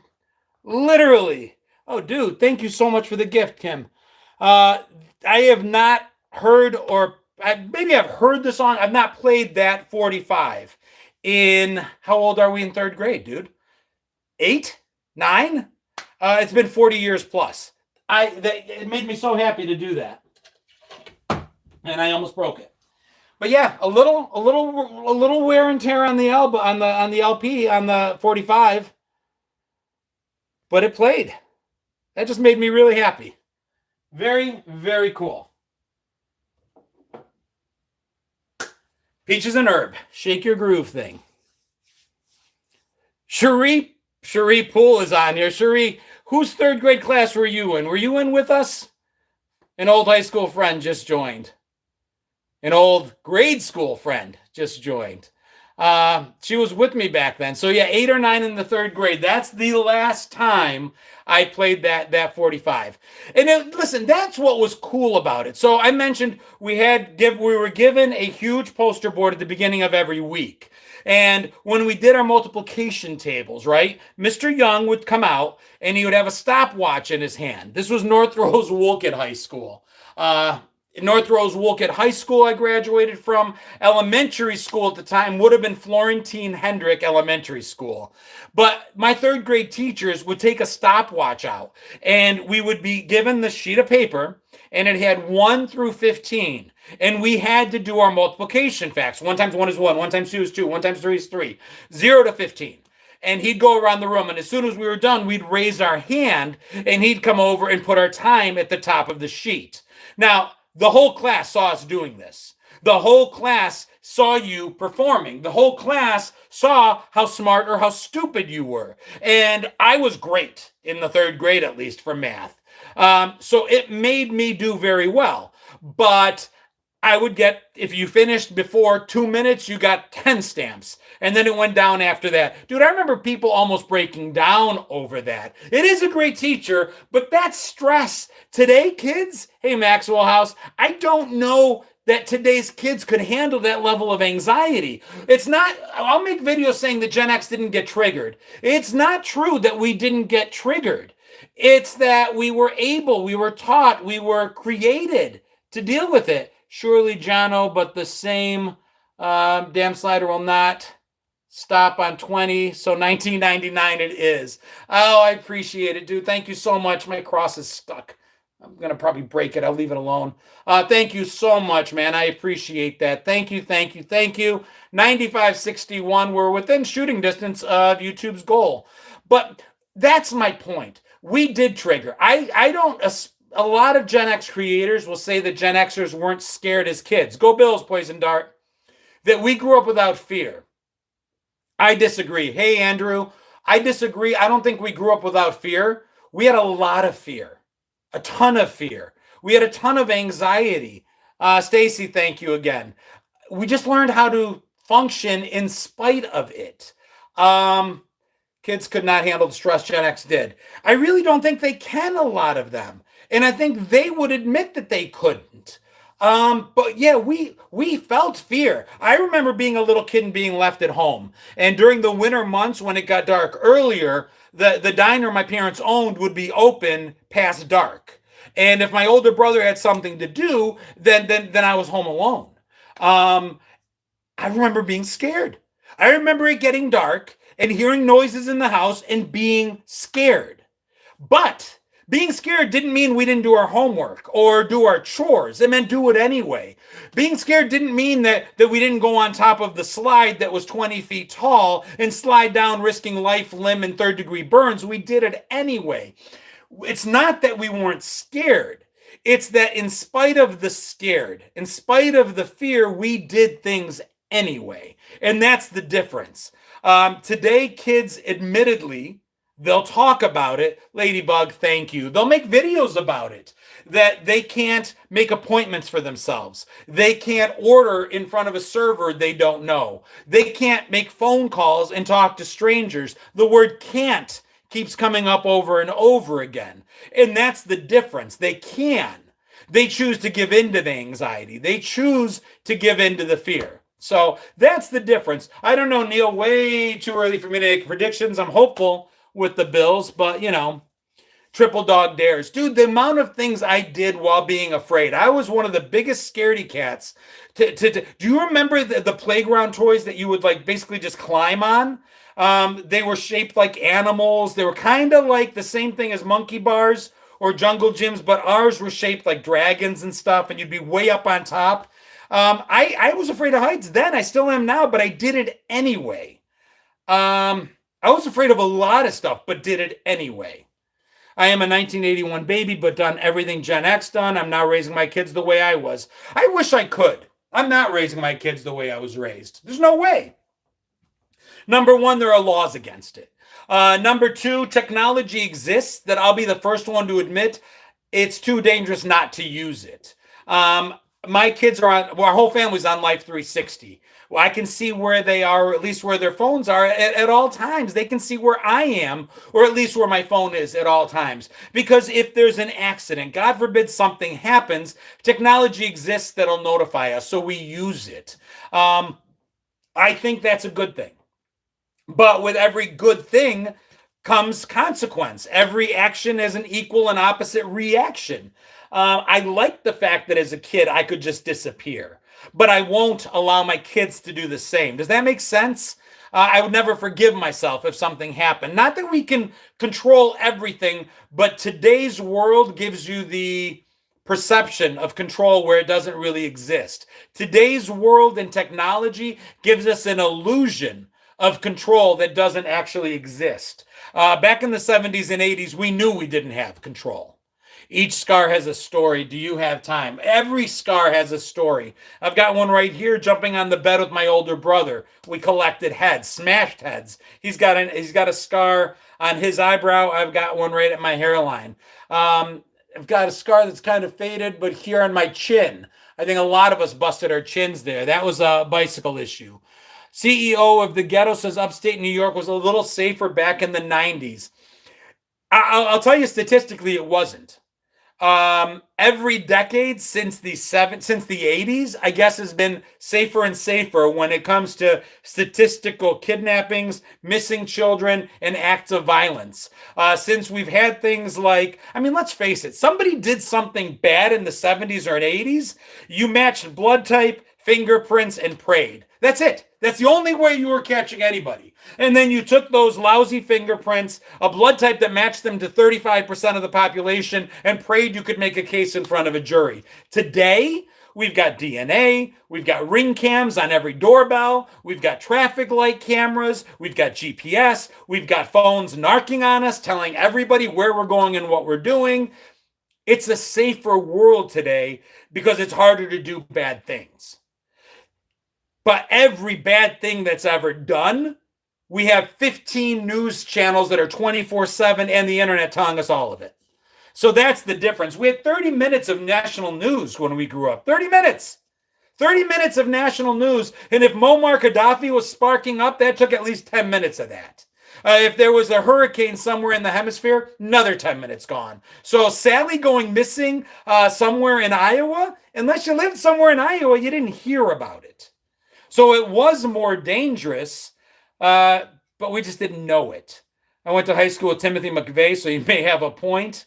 Literally. Oh, dude, thank you so much for the gift, Kim. Uh, I have not heard, or maybe I've heard the song. I've not played that 45 in, how old are we in third grade, dude? 8? 9? It's been 40 years plus. It made me so happy to do that. And I almost broke it. But yeah, a little wear and tear on the album, on the LP, on the 45, but it played. That just made me really happy. Very, very cool. Peaches and Herb, shake your groove thing. Cherie Poole is on here. Cherie, whose third grade class were you in? Were you in with us? An old high school friend just joined. An old grade school friend just joined. She was with me back then. So yeah, 8 or 9 in the third grade. That's the last time I played that 45. And listen, that's what was cool about it. So I mentioned we were given a huge poster board at the beginning of every week. And when we did our multiplication tables, right, Mr. Young would come out and he would have a stopwatch in his hand. This was North Rose Woolkett High School. North Rose Woolkett High School I graduated from. Elementary school at the time would have been Florentine Hendrick Elementary School. But my third grade teachers would take a stopwatch out and we would be given the sheet of paper and it had 1 through 15. And we had to do our multiplication facts. 1 times 1 is 1, 1 times 2 is 2, 1 times 3 is 3, 0 to 15. And he'd go around the room, and as soon as we were done, we'd raise our hand, and he'd come over and put our time at the top of the sheet. Now, the whole class saw us doing this. The whole class saw you performing. The whole class saw how smart or how stupid you were. And I was great in the third grade, at least for math. So it made me do very well. But I would get, if you finished before 2 minutes, you got 10 stamps. And then it went down after that. Dude, I remember people almost breaking down over that. It is a great teacher, but that's stress. Today, kids, hey, Maxwell House, I don't know that today's kids could handle that level of anxiety. It's not, I'll make videos saying that Gen X didn't get triggered. It's not true that we didn't get triggered. It's that we were taught, we were created to deal with it. Surely, Jono, but the same damn slider will not stop on 20. So 1999 it is. Oh, I appreciate it, dude. Thank you so much. My cross is stuck. I'm going to probably break it. I'll leave it alone. Thank you so much, man. I appreciate that. Thank you. 9561. We're within shooting distance of YouTube's goal. But that's my point. We did trigger. A lot of Gen X creators will say that Gen Xers weren't scared as kids. Go Bills, Poison Dart. That we grew up without fear. I disagree. Hey, Andrew, I disagree. I don't think we grew up without fear. We had a lot of fear. A ton of fear. We had a ton of anxiety. Stacy, thank you again. We just learned how to function in spite of it. Kids could not handle the stress Gen X did. I really don't think they can, a lot of them. And I think they would admit that they couldn't. But yeah, we felt fear. I remember being a little kid and being left at home. And during the winter months when it got dark earlier, the diner my parents owned would be open past dark. And if my older brother had something to do, then I was home alone. I remember being scared. I remember it getting dark and hearing noises in the house and being scared. But being scared didn't mean we didn't do our homework or do our chores. It meant do it anyway. Being scared didn't mean that we didn't go on top of the slide that was 20 feet tall and slide down, risking life, limb, and third-degree burns. We did it anyway. It's not that we weren't scared. It's that in spite of the scared, in spite of the fear, we did things anyway. And that's the difference. Today, kids, admittedly, they'll talk about it. Ladybug, thank you. They'll make videos about it, that they can't make appointments for themselves. They can't order in front of a server they don't know. They can't make phone calls and talk to strangers. The word can't keeps coming up over and over again. And that's the difference. They can. They choose to give in to the anxiety. They choose to give in to the fear. So that's the difference. I don't know, Neil, way too early for me to make predictions. I'm hopeful with the Bills, but triple dog dares. Dude, the amount of things I did while being afraid. I was one of the biggest scaredy cats. Do you remember the playground toys that you would like basically just climb on? They were shaped like animals. They were kind of like the same thing as monkey bars or jungle gyms, but ours were shaped like dragons and stuff, and you'd be way up on top. I was afraid of heights then. I still am now, but I did it anyway. I was afraid of a lot of stuff, but did it anyway. I am a 1981 baby, but done everything Gen X done. I'm now raising my kids the way I was. I wish I could. I'm not raising my kids the way I was raised. There's no way. Number one, there are laws against it. Number two, technology exists that I'll be the first one to admit it's too dangerous not to use it. My kids are on, well, our whole family's on Life 360. Well, I can see where they are, or at least where their phones are at all times. They can see where I am, or at least where my phone is at all times. Because if there's an accident, God forbid something happens, technology exists that'll notify us, so we use it. I think that's a good thing. But with every good thing comes consequence. Every action has an equal and opposite reaction. I like the fact that as a kid, I could just disappear, but I won't allow my kids to do the same. Does that make sense? I would never forgive myself if something happened. Not that we can control everything, but today's world gives you the perception of control where it doesn't really exist. Today's world and technology gives us an illusion of control that doesn't actually exist. Back in the 70s and 80s, we knew we didn't have control. Each scar has a story. Do you have time? Every scar has a story. I've got one right here, jumping on the bed with my older brother. We collected heads, smashed heads. He's got a scar on his eyebrow. I've got one right at my hairline. I've got a scar that's kind of faded, but here on my chin. I think a lot of us busted our chins there. That was a bicycle issue. CEO of the Ghetto says upstate New York was a little safer back in the 90s. I'll tell you statistically, it wasn't. Every decade since the 80s, I guess, has been safer and safer when it comes to statistical kidnappings, missing children, and acts of violence. Since we've had things like, I mean, let's face it, somebody did something bad in the 70s or 80s, you matched blood type, fingerprints, and prayed. That's it. That's the only way you were catching anybody. And then you took those lousy fingerprints, a blood type that matched them to 35% of the population, and prayed you could make a case in front of a jury. Today, we've got DNA, we've got ring cams on every doorbell, we've got traffic light cameras, we've got GPS, we've got phones narking on us, telling everybody where we're going and what we're doing. It's a safer world today because it's harder to do bad things. But every bad thing that's ever done, we have 15 news channels that are 24/7 and the internet telling us all of it. So that's the difference. We had 30 minutes of national news when we grew up. 30 minutes. 30 minutes of national news. And if Muammar Gaddafi was sparking up, that took at least 10 minutes of that. If there was a hurricane somewhere in the hemisphere, another 10 minutes gone. So Sally going missing somewhere in Iowa, unless you lived somewhere in Iowa, you didn't hear about it. So it was more dangerous, but we just didn't know it. I went to high school with Timothy McVeigh, so you may have a point.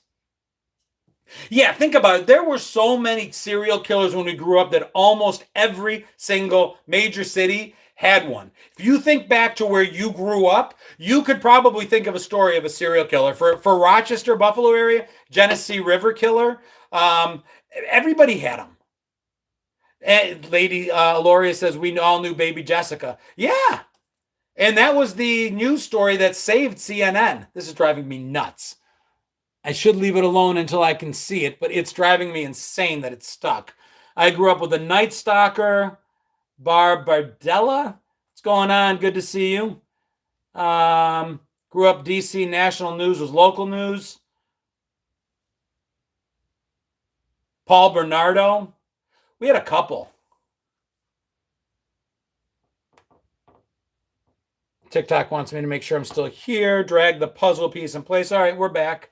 Yeah, think about it. There were so many serial killers when we grew up that almost every single major city had one. If you think back to where you grew up, you could probably think of a story of a serial killer. For Rochester, Buffalo area, Genesee River killer, everybody had them. And Lady Loria says, we all knew baby Jessica. Yeah. And that was the news story that saved CNN. This is driving me nuts. I should leave it alone until I can see it, but it's driving me insane that it's stuck. I grew up with a Night Stalker, Barb Bardella. What's going on? Good to see you. Grew up DC National News was local news. Paul Bernardo. We had a couple. TikTok wants me to make sure I'm still here. Drag the puzzle piece in place. All right, we're back.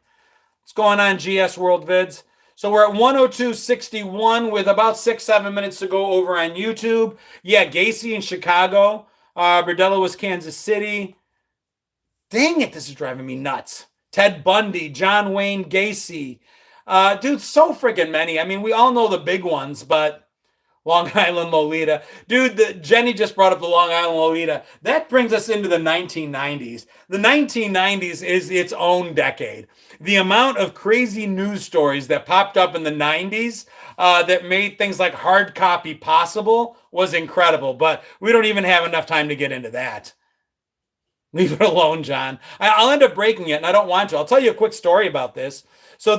What's going on, GS World Vids? So we're at 102.61 with about 6, 7 minutes to go over on YouTube. Yeah, Gacy in Chicago. Berdella was Kansas City. Dang it, this is driving me nuts. Ted Bundy, John Wayne Gacy. Dude, so freaking many. I mean, we all know the big ones, but Long Island Lolita. Dude, Jenny just brought up the Long Island Lolita. That brings us into the 1990s. The 1990s is its own decade. The amount of crazy news stories that popped up in the 90s that made things like hard copy possible was incredible, but we don't even have enough time to get into that. Leave it alone, John. I'll end up breaking it, and I don't want to. I'll tell you a quick story about this. So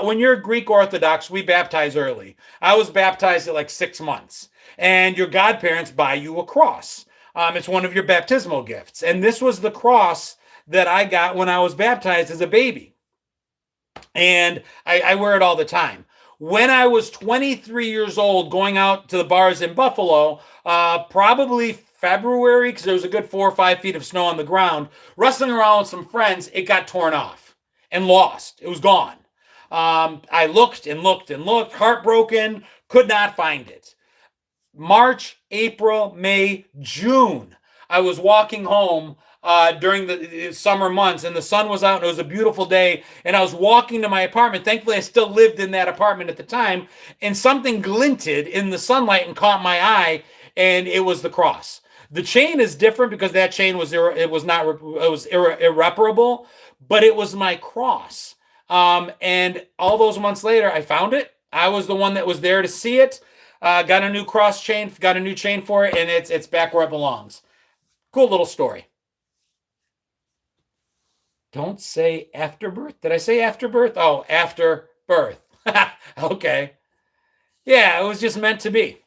when you're Greek Orthodox, we baptize early. I was baptized at like 6 months, and your godparents buy you a cross. It's one of your baptismal gifts, and this was the cross that I got when I was baptized as a baby, and I wear it all the time. When I was 23 years old, going out to the bars in Buffalo, probably February, because there was a good 4 or 5 feet of snow on the ground, wrestling around with some friends, it got torn off and lost. It was gone. I looked and looked and looked, heartbroken, could not find it. March, April, May, June, I was walking home during the summer months, and the sun was out, and it was a beautiful day, and I was walking to my apartment. Thankfully, I still lived in that apartment at the time, and something glinted in the sunlight and caught my eye, and it was the cross. The chain is different because that chain was irreparable, but it was my cross. And all those months later, I found it. I was the one that was there to see it. Got a new cross chain, got a new chain for it, and it's back where it belongs. Cool little story. Don't say afterbirth. Did I say afterbirth? Oh, after birth. Okay. Yeah, it was just meant to be.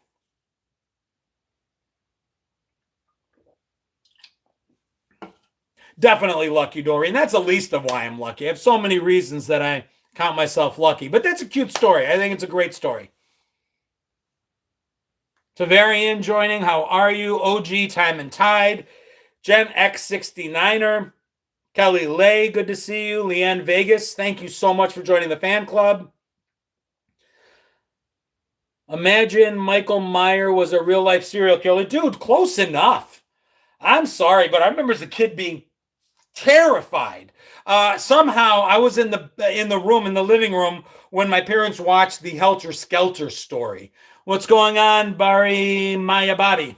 Definitely lucky, Dory. And that's the least of why I'm lucky. I have so many reasons that I count myself lucky. But that's a cute story. I think it's a great story. Tavarian joining. How are you? OG Time and Tide. Gen X 69er. Kelly Lay, good to see you. Leanne Vegas, thank you so much for joining the fan club. Imagine Michael Meyer was a real-life serial killer. Dude, close enough. I'm sorry, but I remember as a kid being terrified. Somehow I was in the living room when my parents watched the Helter Skelter story. What's going on, Bari Mayabadi?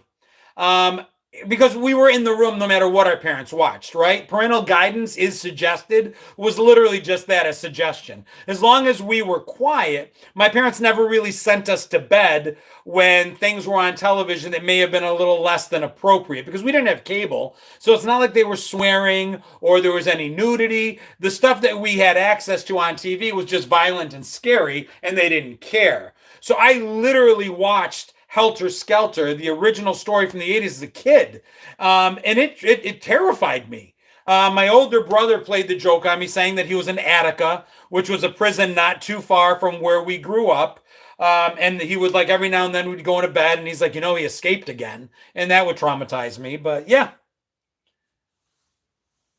Because we were in the room no matter what our parents watched, right? Parental guidance is suggested, was literally just that, a suggestion. As long as we were quiet, my parents never really sent us to bed when things were on television that may have been a little less than appropriate because we didn't have cable. So it's not like they were swearing or there was any nudity. The stuff that we had access to on TV was just violent and scary, and they didn't care. So I literally watched Helter Skelter, the original story from the 80s as a kid. And it terrified me. My older brother played the joke on me saying that he was in Attica, which was a prison not too far from where we grew up. And he would like every now and then we'd go into bed and he's like, he escaped again. And that would traumatize me. But yeah.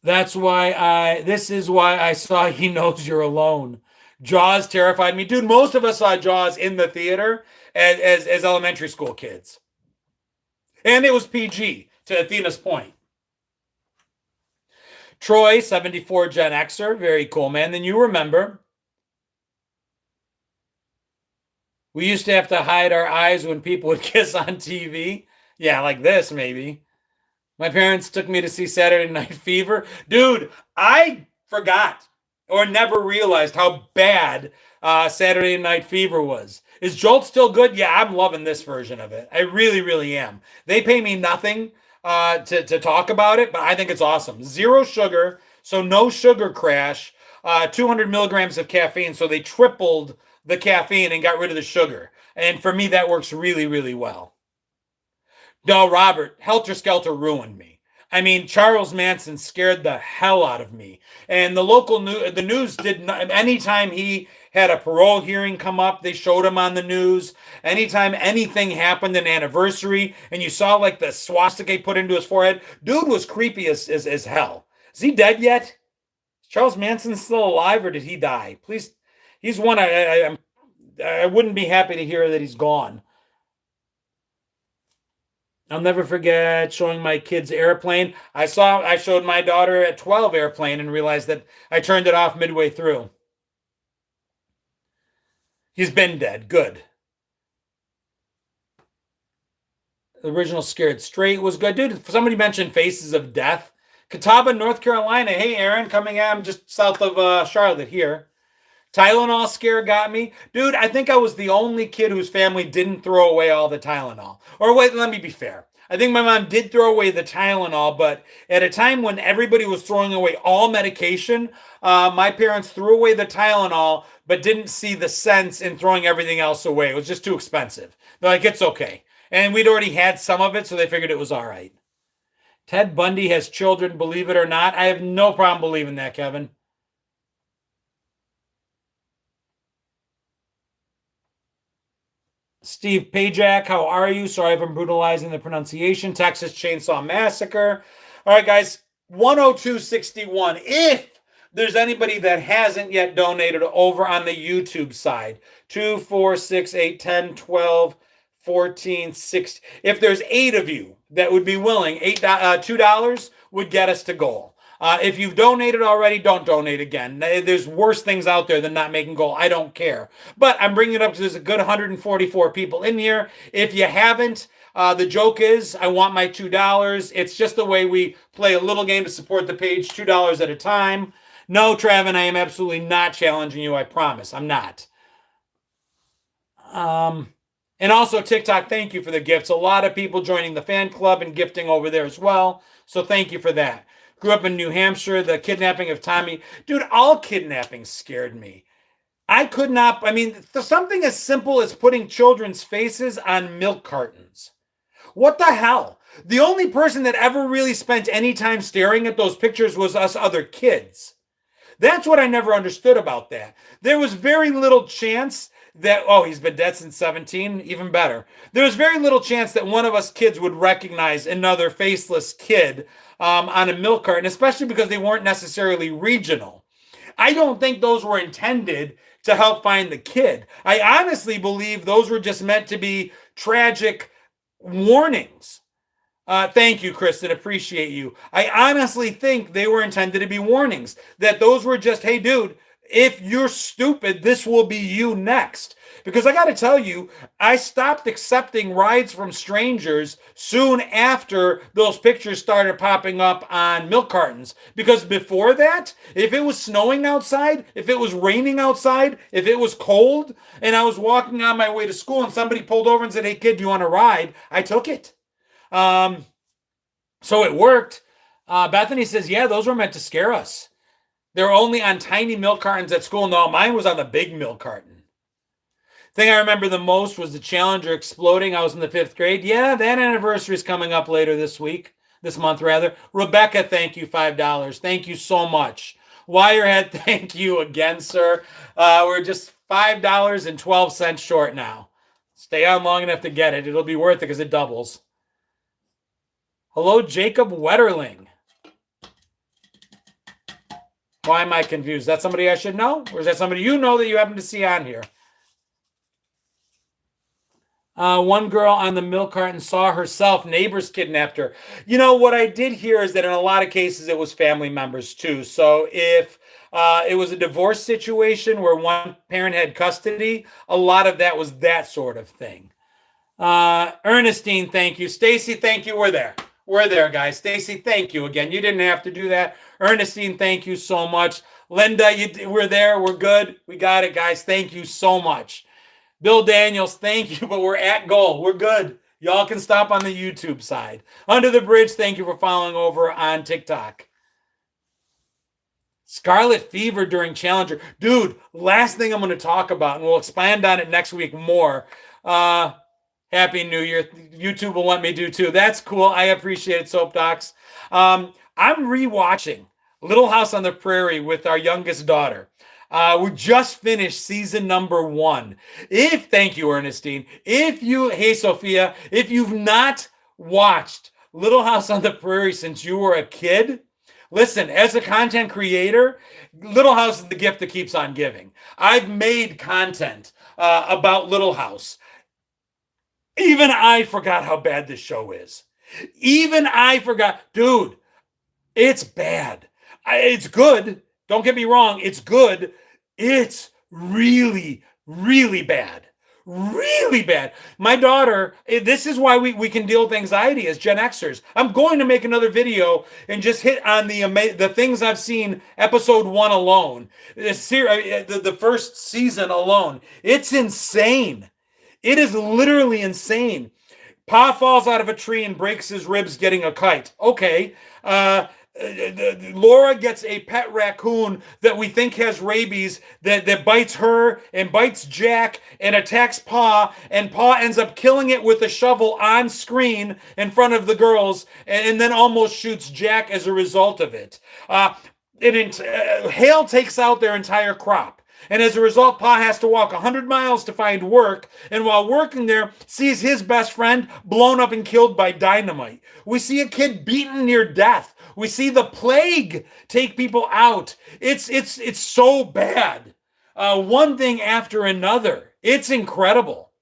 This is why I saw He Knows You're Alone. Jaws terrified me. Dude, most of us saw Jaws in the theater as elementary school kids. And it was PG, to Athena's point. Troy, 74 Gen Xer. Very cool, man. Then you remember, we used to have to hide our eyes when people would kiss on TV. Yeah, like this, maybe. My parents took me to see Saturday Night Fever. Dude, I forgot or never realized how bad Saturday Night Fever was. Is Jolt still good? Yeah, I'm loving this version of it. I really, really am. They pay me nothing to talk about it, but I think it's awesome. 0 sugar, so no sugar crash. 200 milligrams of caffeine, so they tripled the caffeine and got rid of the sugar. And for me, that works really, really well. No, Robert, Helter Skelter ruined me. I mean, Charles Manson scared the hell out of me. And the local the news did not, anytime he had a parole hearing come up, they showed him on the news. Anytime anything happened, an anniversary, and you saw like the swastika put into his forehead, dude was creepy as hell. Is he dead yet? Is Charles Manson still alive or did he die? Please, he's one I'm I wouldn't be happy to hear that he's gone. I'll never forget showing my kids Airplane. I showed my daughter at 12 Airplane and realized that I turned it off midway through. He's been dead. Good. The original Scared Straight was good. Dude, somebody mentioned Faces of Death. Catawba, North Carolina. Hey, Aaron, coming at him just south of Charlotte here. Tylenol scare got me. Dude, I think I was the only kid whose family didn't throw away all the Tylenol. Or wait, let me be fair. I think my mom did throw away the Tylenol, but at a time when everybody was throwing away all medication, my parents threw away the Tylenol, but didn't see the sense in throwing everything else away. It was just too expensive. They're like, it's okay. And we'd already had some of it, so they figured it was all right. Ted Bundy has children, believe it or not. I have no problem believing that, Kevin. Steve Pajak, how are you? Sorry if I'm brutalizing the pronunciation. Texas Chainsaw Massacre. All right, guys, 102.61. If there's anybody that hasn't yet donated over on the YouTube side, 2, 4, 6, 8, 10, 12, 14, 16. If there's 8 of you that would be willing, $2 would get us to goal. If you've donated already, don't donate again. There's worse things out there than not making goal. I don't care. But I'm bringing it up because there's a good 144 people in here. If you haven't, the joke is I want my $2. It's just the way we play a little game to support the page, $2 at a time. No, Travin, I am absolutely not challenging you. I promise. I'm not. And also TikTok, thank you for the gifts. A lot of people joining the fan club and gifting over there as well. So thank you for that. Grew up in New Hampshire. The kidnapping of Tommy. Dude, all kidnappings scared me. I could not, something as simple as putting children's faces on milk cartons. What the hell? The only person that ever really spent any time staring at those pictures was us other kids. That's what I never understood about that. There was very little chance that, he's been dead since 17, even better. There was very little chance that one of us kids would recognize another faceless kid on a milk carton, especially because they weren't necessarily regional. I don't think those were intended to help find the kid. I honestly believe those were just meant to be tragic warnings. Thank you, Kristen. Appreciate you. I honestly think they were intended to be warnings, that those were just, hey, dude, if you're stupid, this will be you next. Because I got to tell you, I stopped accepting rides from strangers soon after those pictures started popping up on milk cartons. Because before that, if it was snowing outside, if it was raining outside, if it was cold, and I was walking on my way to school and somebody pulled over and said, hey, kid, do you want a ride? I took it. So it worked. Bethany says, yeah, those were meant to scare us. They're only on tiny milk cartons at school. No, mine was on the big milk carton. Thing I remember the most was the Challenger exploding. I was in the 5th grade. Yeah, that anniversary is coming up later this month rather. Rebecca, thank you, $5. Thank you so much. Wirehead, thank you again, sir. We're just $5.12 short now. Stay on long enough to get it. It'll be worth it because it doubles. Hello, Jacob Wetterling. Why am I confused? Is that somebody I should know? Or is that somebody you know that you happen to see on here? One girl on the milk carton saw herself. Neighbors kidnapped her. You know, what I did hear is that in a lot of cases it was family members too. So if it was a divorce situation where one parent had custody, a lot of that was that sort of thing. Ernestine, thank you. Stacy, thank you. We're there. We're there, guys. Stacy, thank you again. You didn't have to do that. Ernestine, thank you so much. Linda, we're there. We're good. We got it, guys. Thank you so much. Bill Daniels, thank you, but we're at goal. We're good. Y'all can stop on the YouTube side. Under the Bridge, thank you for following over on TikTok. Scarlet fever during Challenger. Dude, last thing I'm going to talk about, and we'll expand on it next week more. Happy New Year. YouTube will let me do too. That's cool. I appreciate it, Soap Docs. I'm rewatching Little House on the Prairie with our youngest daughter. We just finished season number 1. Thank you, Ernestine. Hey, Sophia, if you've not watched Little House on the Prairie since you were a kid, listen, as a content creator, Little House is the gift that keeps on giving. I've made content about Little House. Even I forgot how bad this show is. Even I forgot. Dude, it's bad. It's good. Don't get me wrong. It's good. It's really, really bad. Really bad. My daughter, this is why we can deal with anxiety as Gen Xers. I'm going to make another video and just hit on the things I've seen, episode 1 alone, the first season alone. It's insane. It is literally insane. Pa falls out of a tree and breaks his ribs getting a kite. Okay. Laura gets a pet raccoon that we think has rabies that bites her and bites Jack and attacks Pa, and Pa ends up killing it with a shovel on screen in front of the girls, and then almost shoots Jack as a result of it. Hail takes out their entire crop. And as a result, Pa has to walk 100 miles to find work. And while working there, sees his best friend blown up and killed by dynamite. We see a kid beaten near death. We see the plague take people out. It's so bad. One thing after another. It's incredible.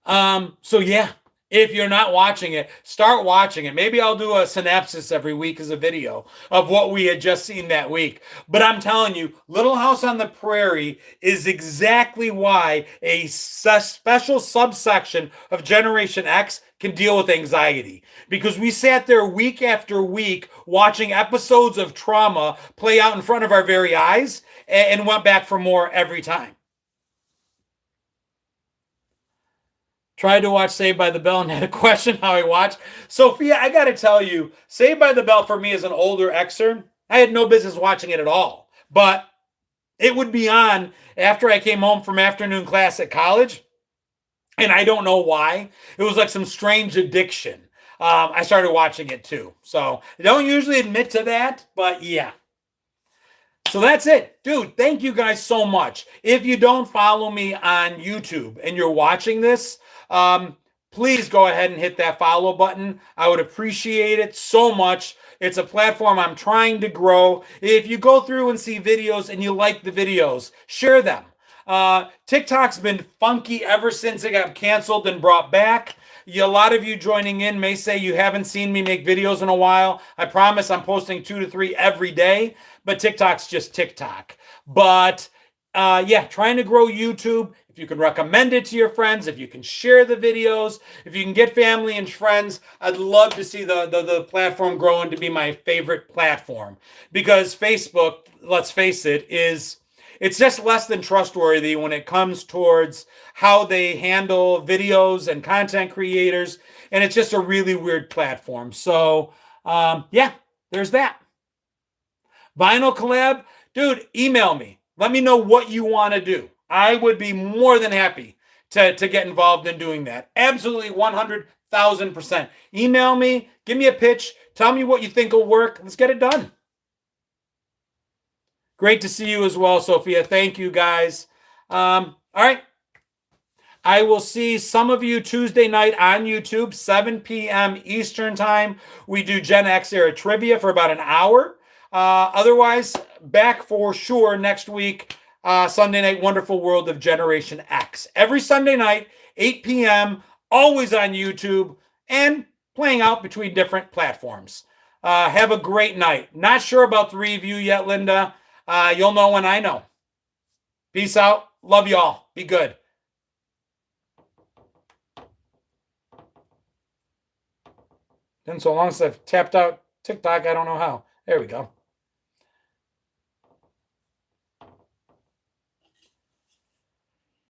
So yeah. If you're not watching it, start watching it. Maybe I'll do a synopsis every week as a video of what we had just seen that week. But I'm telling you, Little House on the Prairie is exactly why a special subsection of Generation X can deal with anxiety. Because we sat there week after week watching episodes of trauma play out in front of our very eyes and went back for more every time. Tried to watch Saved by the Bell and had a question how I watched. Sophia, I got to tell you, Saved by the Bell for me as an older Xer, I had no business watching it at all. But it would be on after I came home from afternoon class at college. And I don't know why. It was like some strange addiction. I started watching it too. So I don't usually admit to that, but yeah. So that's it. Dude, thank you guys so much. If you don't follow me on YouTube and you're watching this, please go ahead and hit that follow button. I would appreciate it so much. It's a platform I'm trying to grow. If you go through and see videos and you like the videos, share them. TikTok's been funky ever since it got canceled and brought back. A lot of you joining in may say you haven't seen me make videos in a while. I promise I'm posting 2 to 3 every day, but TikTok's just TikTok. But yeah, trying to grow YouTube. If you can recommend it to your friends, if you can share the videos, if you can get family and friends, I'd love to see the platform growing to be my favorite platform. Because Facebook, let's face it, it's just less than trustworthy when it comes towards how they handle videos and content creators. And it's just a really weird platform. So yeah, there's that. Vinyl collab, dude, email me. Let me know what you want to do. I would be more than happy to get involved in doing that. Absolutely 100,000%. Email me, give me a pitch, tell me what you think will work. Let's get it done. Great to see you as well, Sophia. Thank you, guys. All right. I will see some of you Tuesday night on YouTube, 7 p.m. Eastern time. We do Gen X era trivia for about an hour. Otherwise, back for sure next week, Sunday night, Wonderful World of Generation X. Every Sunday night, 8 p.m., always on YouTube, and playing out between different platforms. Have a great night. Not sure about the review yet, Linda. You'll know when I know. Peace out. Love y'all. Be good. Been so long since I've tapped out TikTok, I don't know how. There we go.